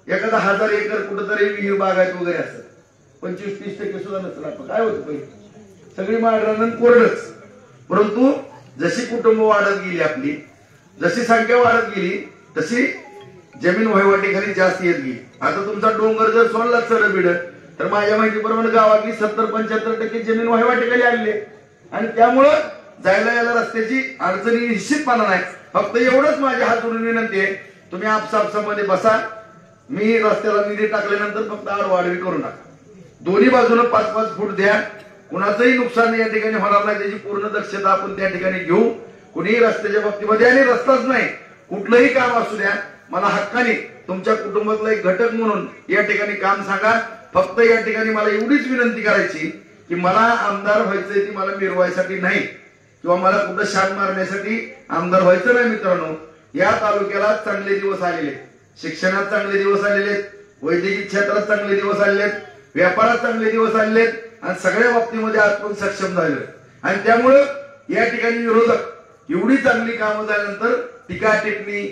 एखादा 1,000 एकर कुठंतरी विहीर बागायत वगैरे असेल, 25-30% सुद्धा नसेल. आपण काय होतं पहिले सगळी माळरान कोरडच. परंतु जशी कुटुंब वाढत गेली, आपली जशी संख्या वाढत गेली, तशी जमीन वहिवाटीखाली जास्त येत गेली. आता तुमचा डोंगर जर सोडला चढ तर माझ्या माहितीप्रमाणे गावातली 70-75% जमीन वहिवाटीखाली आलेली आहे. आणि त्यामुळं जायला यायला रस्त्याची अडचणी निश्चितपणा नाही. फक्त एवढंच माझ्या हात जोडून विनंती आहे, तुम्ही आपसापसामध्ये बसा. मी रस्त्याला निधी टाकल्यानंतर फक्त आडवाडवी करू नका. दोन्ही बाजूला 5-5 फूट द्या. कुणाचंही नुकसान या ठिकाणी होणार नाही, त्याची पूर्ण दक्षता आपण त्या ठिकाणी घेऊ. कुणीही रस्त्याच्या बाबतीमध्ये, आणि रस्ताच नाही कुठलंही काम असू द्या, मला हक्काने तुमच्या कुटुंबातला एक घटक म्हणून या ठिकाणी काम सांगा. फक्त या ठिकाणी मला एवढीच विनंती करायची की मला आमदार व्हायचंय, ती मला मिरवायसाठी नाही किंवा मला कुठं शान मारण्यासाठी आमदार व्हायचं नाही. मित्रांनो, या तालुक्याला चांगले दिवस आलेले, शिक्षणात चांगले दिवस आलेले, वैद्यकीय क्षेत्रात चांगले दिवस आलेले, व्यापारात चांगले दिवस आलेले, आणि सगळ्या बाबतीमध्ये आपण सक्षम झाले. आणि त्यामुळं या ठिकाणी विरोधक एवढी चांगली कामं झाल्यानंतर टीका टिप्पणी,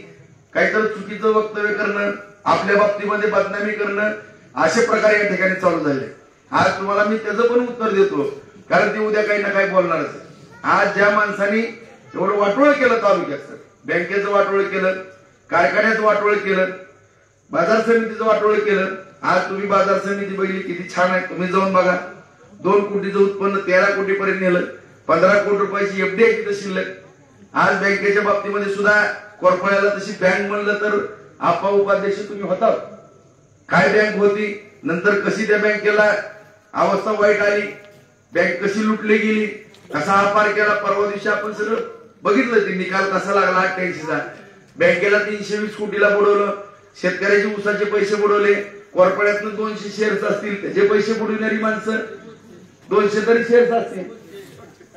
काहीतरी चुकीचं वक्तव्य करणं, आपल्या बाबतीमध्ये बदनामी करणं, अशा प्रकारे या ठिकाणी चालू झाले. आज तुम्हाला मी त्याचं पण उत्तर देतो, कारण ते उद्या काही ना काही बोलणारच. आज ज्या माणसांनी एवढं वाटोळ केलं तालुक्याचं, बँकेचं वाटोळ केलं, कारखान्याचं वाटोळ केलं, बाजार समितीचं वाटोळ केलं. आज तुम्ही बाजार समिती बघितली किती छान आहे, तुम्ही जाऊन बघा. 2 कोटीचं उत्पन्न 13 कोटीपर्यंत नेलं, 15 कोटी रुपयाची एफडी आहे तिथं शिल्लक. आज बँकेच्या बाबतीमध्ये सुद्धा कोरपाळ्याला तशी बँक म्हणलं तर आपा उपाध्यक्ष तुम्ही होता. काय बँक होती, नंतर कशी त्या बँकेला अवस्था वाईट आली, बँक कशी लुटली गेली, कसा हा पार केला. परवा दिवशी आपण सगळं बघितलं, ते निकाल कसा लागला 88चा. बँकेला 320 कोटीला बुडवलं, शेतकऱ्याचे ऊसाचे पैसे बुडवले, कोरपाळ्यातनं 200 शेअर्स असतील, त्याचे पैसे बुडविणारी माणसं 200 तरी शेअर्स असतील.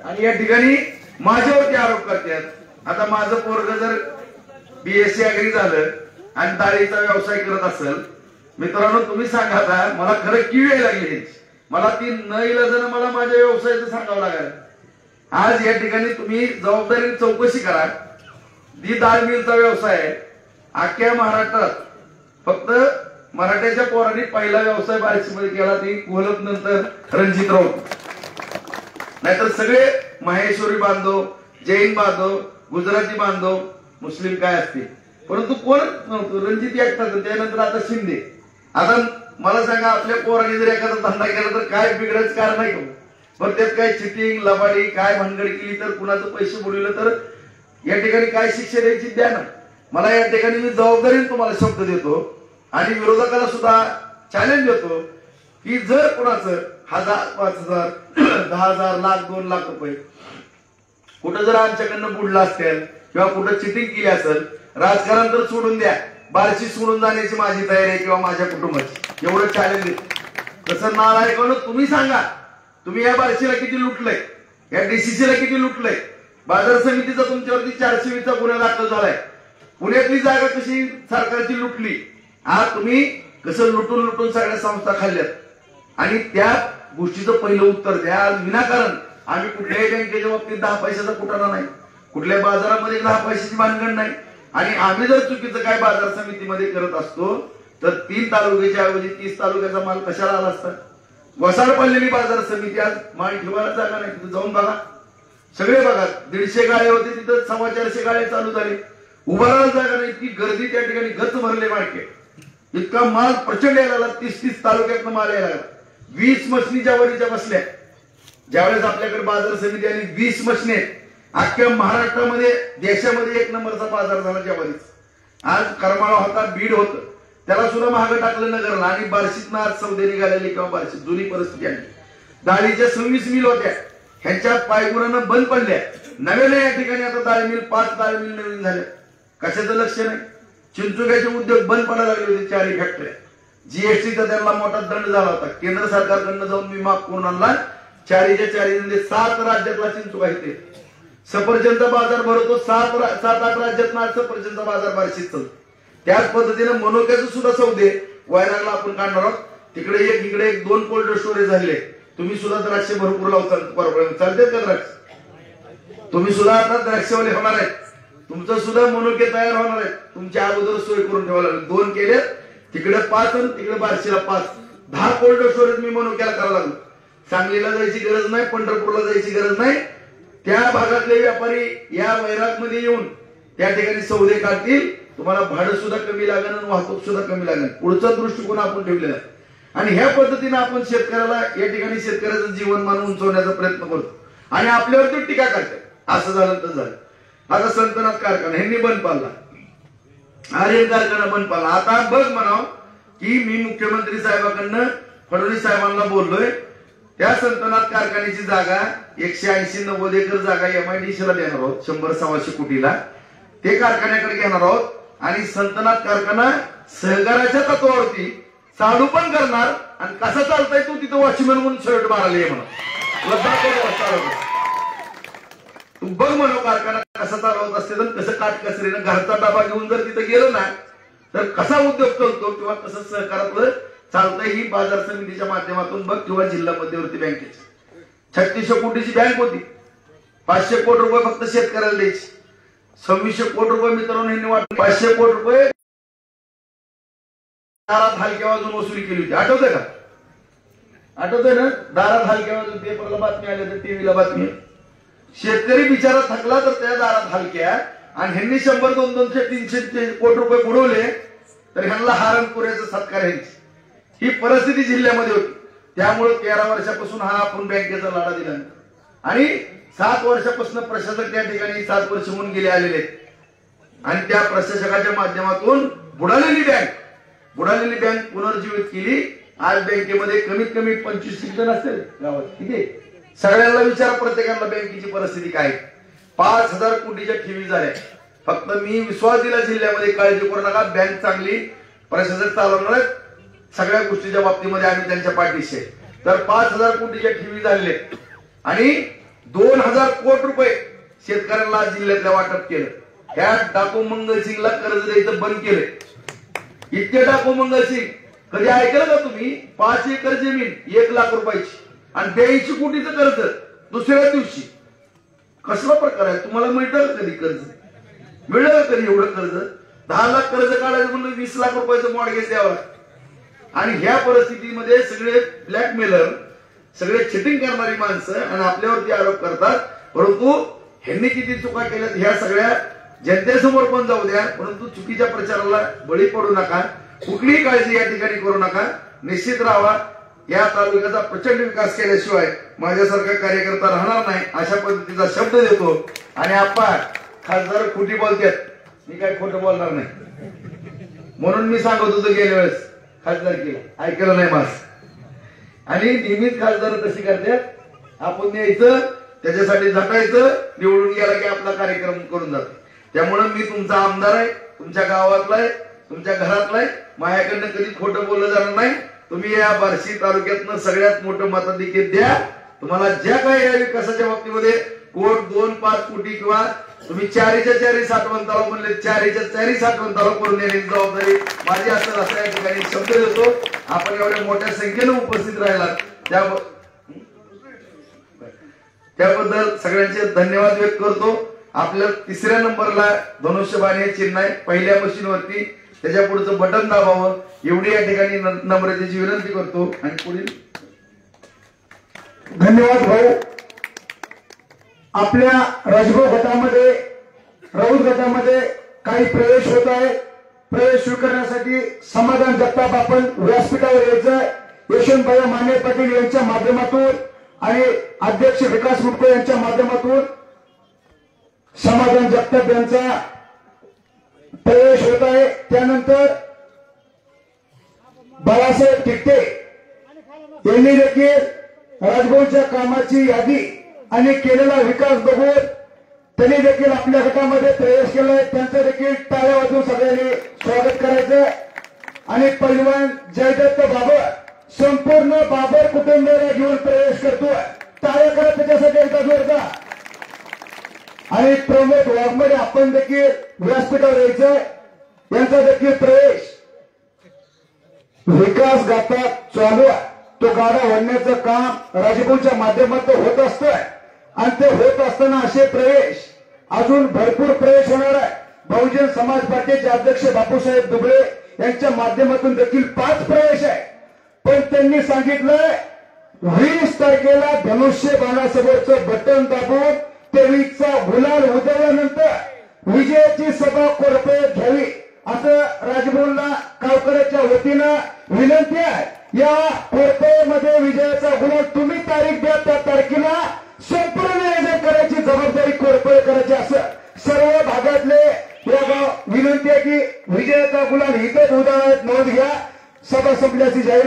आणि या ठिकाणी माझ्यावरती आरोप करतात. आता माझं पोरग जर BSc अग्री झालं आणि डाळीचा व्यवसाय करत असेल, मित्रांनो तुम्ही सांगा, आता मला खरं किव यायला लागली. मला ती न इलाजानं मला माझ्या व्यवसायाचं सांगावं लागेल. आज या ठिकाणी तुम्ही जबाबदारीने चौकशी करा. दी डाळ मिलचा व्यवसाय आहे अख्ख्या महाराष्ट्रात. फक्त मराठ्याच्या पोरांनी पहिला व्यवसाय बार्शीमध्ये केला ती कोलप नंतर रणजित राऊत. नाहीतर सगळे माहेश्वरी बांधव, जैन बांधव, गुजराती बांधव, मुस्लिम काय असते, परंतु कोण नव्हतं. रणजित एकटाच. त्यानंतर आता शिंदे. आता मला सांगा आपल्या पोरांनी जर एखादा धंदा केला तर काय बिघडायचं कारण नाही का? पण त्यात काय चिटिंग लबाडी काय भानगड केली तर कुणाचं पैसे बुडविलं तर या ठिकाणी काय शिक्षा द्यायची द्या ना. मला या ठिकाणी मी जबाबदारीने तुम्हाला शब्द देतो आणि विरोधकाला सुद्धा चॅलेंज देतो की जर कोणाचं 1000, 5000, 10,000, लाख, 2 लाख रुपये कुठं जर आमच्याकडनं बुडला असेल किंवा कुठं चिटिंग केली असेल, राजकारण तर सोडून द्या, बार्शी सोडून जाण्याची माझी तयारी आहे किंवा माझ्या कुटुंबाची. एवढं चॅलेंज देतो. तसं नालायकानं तुम्ही सांगा तुम्ही या बार्शीला किती लुटलंय, या डीसीसीला किती लुटलंय. बाजार समितीचा तुमच्यावरती 420चा गुन्हा दाखल झालाय. पुण्यातली जागा कशी सरकारची लुटली. आज तुम्ही कसं लुटून लुटून सगळ्या संस्था खाल्ल्यात आणि त्या गोष्टीचं पहिलं उत्तर द्या. विनाकारण आम्ही कुठल्याही बँकेच्या बाबतीत 10 पैशाचा कुठाना नाही, कुठल्या बाजारामध्ये 10 पैशाची भानगड नाही. आणि आम्ही जर चुकीचं काय बाजार समितीमध्ये करत असतो तर 3 तालुक्याच्या ऐवजी 30 तालुक्याचा माल कशाला आला असता. वसाड पडलेली बाजार समिती आज माल ठेवायला जागा नाही. तिथे जाऊन बघा, सगळे बघा. 150 गाळे होते तिथं 450 गाळे चालू झाले. उभारायला जागा नाही. इतकी गर्दी त्या ठिकाणी गच भरले मार्केट. इतका माल प्रचंड यायला लागला. 30 तालुक्यातनं माल यायला लागला. 20 मशनी ज्यावरीच्या बसल्या. ज्यावेळेस आपल्याकडे बाजार समिती आणि 20 मशनी आहेत. अख्ख्या महाराष्ट्रामध्ये देशामध्ये 1 नंबरचा बाजार झाला ज्यावरीच. आज करमाळा होता, बीड होतं, त्याला सुद्धा महाग टाकलं नगरला. आणि बार्शीतनं आज सौदे निघालेली किंवा बार्शीत जुनी परिस्थिती आली. डाळीच्या 26 मिल होत्या, ह्यांच्या पायगुणानं बंद पडल्या. नव्याने या ठिकाणी आता डाळी मिल 5 डाळी मिल नवीन झाल्या. कशाचं लक्ष नाही. चिंचुक्याचे उद्योग बंद पडायला लागले होते 4 फॅक्टऱ्या. जीएसटीचा त्यांना मोठा दंड झाला होता. केंद्र सरकारकडनं जाऊन मी माफ करून आणला. 4च्या 4 7 राज्यातला चिंचुका येते. सफरचंदचा बाजार भरतो 7-8 राज्यात आज सफरचंदचा बाजार बार्शीत चालतो. त्याच पद्धतीनं मनोक्याचं सुद्धा सौदे वैरागला आपण काढणार आहोत. तिकडे एक इकडे 2 कोल्ड स्टोरेज झाले. तुम्ही सुद्धा द्राक्ष भरपूर लावता. चालते का द्राक्ष? तुम्ही सुद्धा आता द्राक्षवाले होणार आहेत. तुमचं सुद्धा मनोके तयार होणार आहेत. तुमच्या अगोदर सोय करून ठेवायला लागली. 2 केले, तिकडे 5 आणि तिकडे बार्शीला 5. 10 कोल्ड स्टोरेज मी मनोक्याला करायला लागलो. सांगलीला जायची गरज नाही, पंढरपूरला जायची गरज नाही. त्या भागातले व्यापारी या वैरागमध्ये येऊन त्या ठिकाणी सौदे काढतील. तुम्हाला भाडं सुद्धा कमी लागेल आणि वाहतूक सुद्धा कमी लागेल. पुढचा दृष्टिकोन आपण ठेवलेला आहे आणि ह्या पद्धतीने आपण शेतकऱ्याला या ठिकाणी शेतकऱ्याचं जीवनमान उंचवण्याचा प्रयत्न करतो आणि आपल्यावरती टीका करतात. असं झालं तर झालं. आता संतनाथ कारखाना ह्यांनी बंद पाडला, आर्यन कारखाना बंद पाडला. आता बघ म्हणाव की मी मुख्यमंत्री साहेबांकडनं फडणवीस साहेबांना बोललोय. त्या संतनाथ कारखान्याची जागा 180-90 एकर जागा MIDCला देणार आहोत. 100-125 कोटीला ते कारखान्याकडे घेणार आहोत आणि संतनाथ कारखाना सहकाराच्या तत्वावरती चालू पण करणार. आणि कसा चालतंय तू तिथं वॉचमॅन म्हणून शर्ट मारायला म्हणून तू बघ म्हणून कारखाना कसा चालवत असते तर कसं काटकसरीनं घरचा डबा घेऊन जर तिथं गेलो ना तर कसा उद्योग चालतो किंवा कसं सहकारातलं चालतंय ही बाजार समितीच्या माध्यमातून बघ किंवा जिल्हा मध्यवर्ती बँकेची 3600 कोटीची बँक होती. 500 कोटी रुपये फक्त शेतकऱ्याला द्यायची. 2600 कोटी रुपये मित्रांनो यांनी वाटले. 500 कोटी रुपये दारात हलक्या वाजून वसुली केली होती. आठवतंय का? आठवतंय ना? दारात हलक्या वाजून पेपरला बातमी आली तर टीव्हीला बातमी. शेतकरी बिचारा थकला तर त्या दारात हलक्या आणि ह्यांनी 100, 200, 300 कोटी रुपये बुडवले तर ह्यांना हारणपुऱ्याचा सत्कार ह्यांची ही परिस्थिती जिल्ह्यामध्ये होती. त्यामुळे 13 वर्षापासून हा आपण बँकेचा लढा दिला आणि 7 वर्षापासून प्रशासक त्या ठिकाणी 7 वर्ष होऊन गेले आलेले आणि त्या प्रशासकाच्या माध्यमातून बुडालेली बँक पुनर्जीवित केली. आज बँकेमध्ये कमीत कमी 25 जण असतील गावात. ठीक आहे, सगळ्यांना विचारा प्रत्येकाला बँकेची परिस्थिती काय. 5000 कोटीच्या ठेवी झाल्या. फक्त मी विश्वास दिला जिल्ह्यामध्ये काळजी करू नका, बँक चांगली प्रशासक चालवणार आहेत. सगळ्या गोष्टीच्या बाबतीमध्ये आम्ही त्यांच्या पाठीशी आहे. तर 5000 कोटीच्या ठेवी झालेले आणि 2000 कोटी रुपये शेतकऱ्यांना जिल्ह्यातल्या वाटप केलं. ह्या डाकू मंगलसिंगला कर्ज द्यायचं बंद केलं. इतके डाकू मंगलसिंग कधी ऐकलं का तुम्ही? 5 एकर जमीन 1 लाख रुपयाची आणि 82 कोटीचं कर्ज दुसऱ्या दिवशी. कसला प्रकार आहे? तुम्हाला मिळतं कधी कर्ज? मिळेल कधी एवढं कर्ज? 10 लाख कर्ज काढायचं म्हणलं 20 लाख रुपयाचं मॉर्गेज द्यावं. आणि ह्या परिस्थितीमध्ये सगळे ब्लॅकमेलर, सगळे चिटिंग करणारी माणसं आणि आपल्यावरती आरोप करतात. परंतु ह्यांनी किती चुका केल्यात ह्या सगळ्या जनतेसमोर पण जाऊ द्या. परंतु चुकीच्या प्रचाराला बळी पडू नका. कुठलीही काळजी या ठिकाणी करू नका. निश्चित राहा. या तालुक्याचा प्रचंड विकास केल्याशिवाय माझ्यासारखा कार्यकर्ता राहणार नाही अशा पद्धतीचा शब्द देतो. आणि आपण खासदार खोटी बोलतात, मी काय खोटं बोलणार नाही. म्हणून मी सांगत होतो गेल्या वेळेस खासदार केला, ऐकलं नाही माझ. आणि नेहमीच खासदार तशी करतात. आपण न्यायचं, त्याच्यासाठी झटायचं, निवडून गेला की आपला कार्यक्रम करून जातो. त्यामुळे मी तुमचा आमदार आहे, तुमच्या गावातला आहे, तुमच्या घरातला आहे. माझ्याकडनं कधी खोटं बोललं जाणार नाही. तुम्ही या बार्शी तालुक्यातनं सगळ्यात मोठं मताधिक्य द्या. तुम्हाला ज्या काही या विकासाच्या बाबतीमध्ये 1, 2, 5 कोटी किंवा तुम्ही 4च्या 4 साठवण तलाव म्हणले 4च्या 4 साठवण तलाव करून देण्याची जबाबदारी माझी असेल असं या ठिकाणी शब्द देतो. आपण एवढ्या मोठ्या संख्येनं उपस्थित राहिलात त्याबद्दल सगळ्यांचे धन्यवाद व्यक्त करतो. आपल्या 3ऱ्या नंबरला धनुष्यबाण हे चिन्ह आहे. पहिल्या मशीनवरती त्याच्या पुढचं बटन दाबावं एवढी या ठिकाणी नम्रतेची विनंती करतो. आणि पुढील धन्यवाद भाऊ. आपल्या राजभाऊ गटामध्ये, राऊत गटामध्ये काही प्रवेश होत आहे. प्रवेश स्वीकारण्यासाठी समाधान जगताप आपण व्यासपीठावर यायचं. यशवंतभाई माने पाटील यांच्या माध्यमातून आणि अध्यक्ष विकास मुटकुळे यांच्या माध्यमातून समाधान जगताप यांचा प्रवेश होत आहे. त्यानंतर बाळासाहेब टिकटे यांनी देखील राजभाऊच्या कामाची यादी आणि केलेला विकास बघून त्यांनी देखील आपल्या गटामध्ये प्रवेश केलाय. त्यांचं देखील टाळ्या वाजवून सगळ्यांनी स्वागत करायचं. आणि पैलवान जयदत्त बाबर संपूर्ण बाबर कुटुंबाला घेऊन प्रवेश करतोय. टाळ्या करत त्याच्यासाठी एकदा जोरदार. आणि प्रमोद वाघमोडे आपण देखील व्यासपीठावर यायचं. यांचा देखील प्रवेश विकास गाथा चालू आहे. तो गाडा वळण्याचं काम राजभाऊच्या माध्यमातून होत असतंय. आणि ते होत असताना असे प्रवेश अजून भरपूर प्रवेश होणार आहे. बहुजन समाज पार्टीचे अध्यक्ष बापूसाहेब दुबळे यांच्या माध्यमातून देखील 5 प्रवेश आहे. पण त्यांनी सांगितलंय 20 तारखेला धनुष्य बाणासमोरचं बटन दाबून 23चा गुलाल उधळल्यानंतर विजयाची सभा कोरपेत घ्यावी असं राजभाऊंना गावकऱ्याच्या वतीनं विनंती आहे. या कोरपेमध्ये विजयाचा गुलाल तुम्ही तारीख द्या. त्या तारखेला संपूर्ण नियोजन करायची जबाबदारी कोरपे करायची असं सर्व भागातले या विनंती आहे की विजयाचा गुलाल इथेच उधळण्यात नोंद घ्या. सभा संपल्याची जाहीर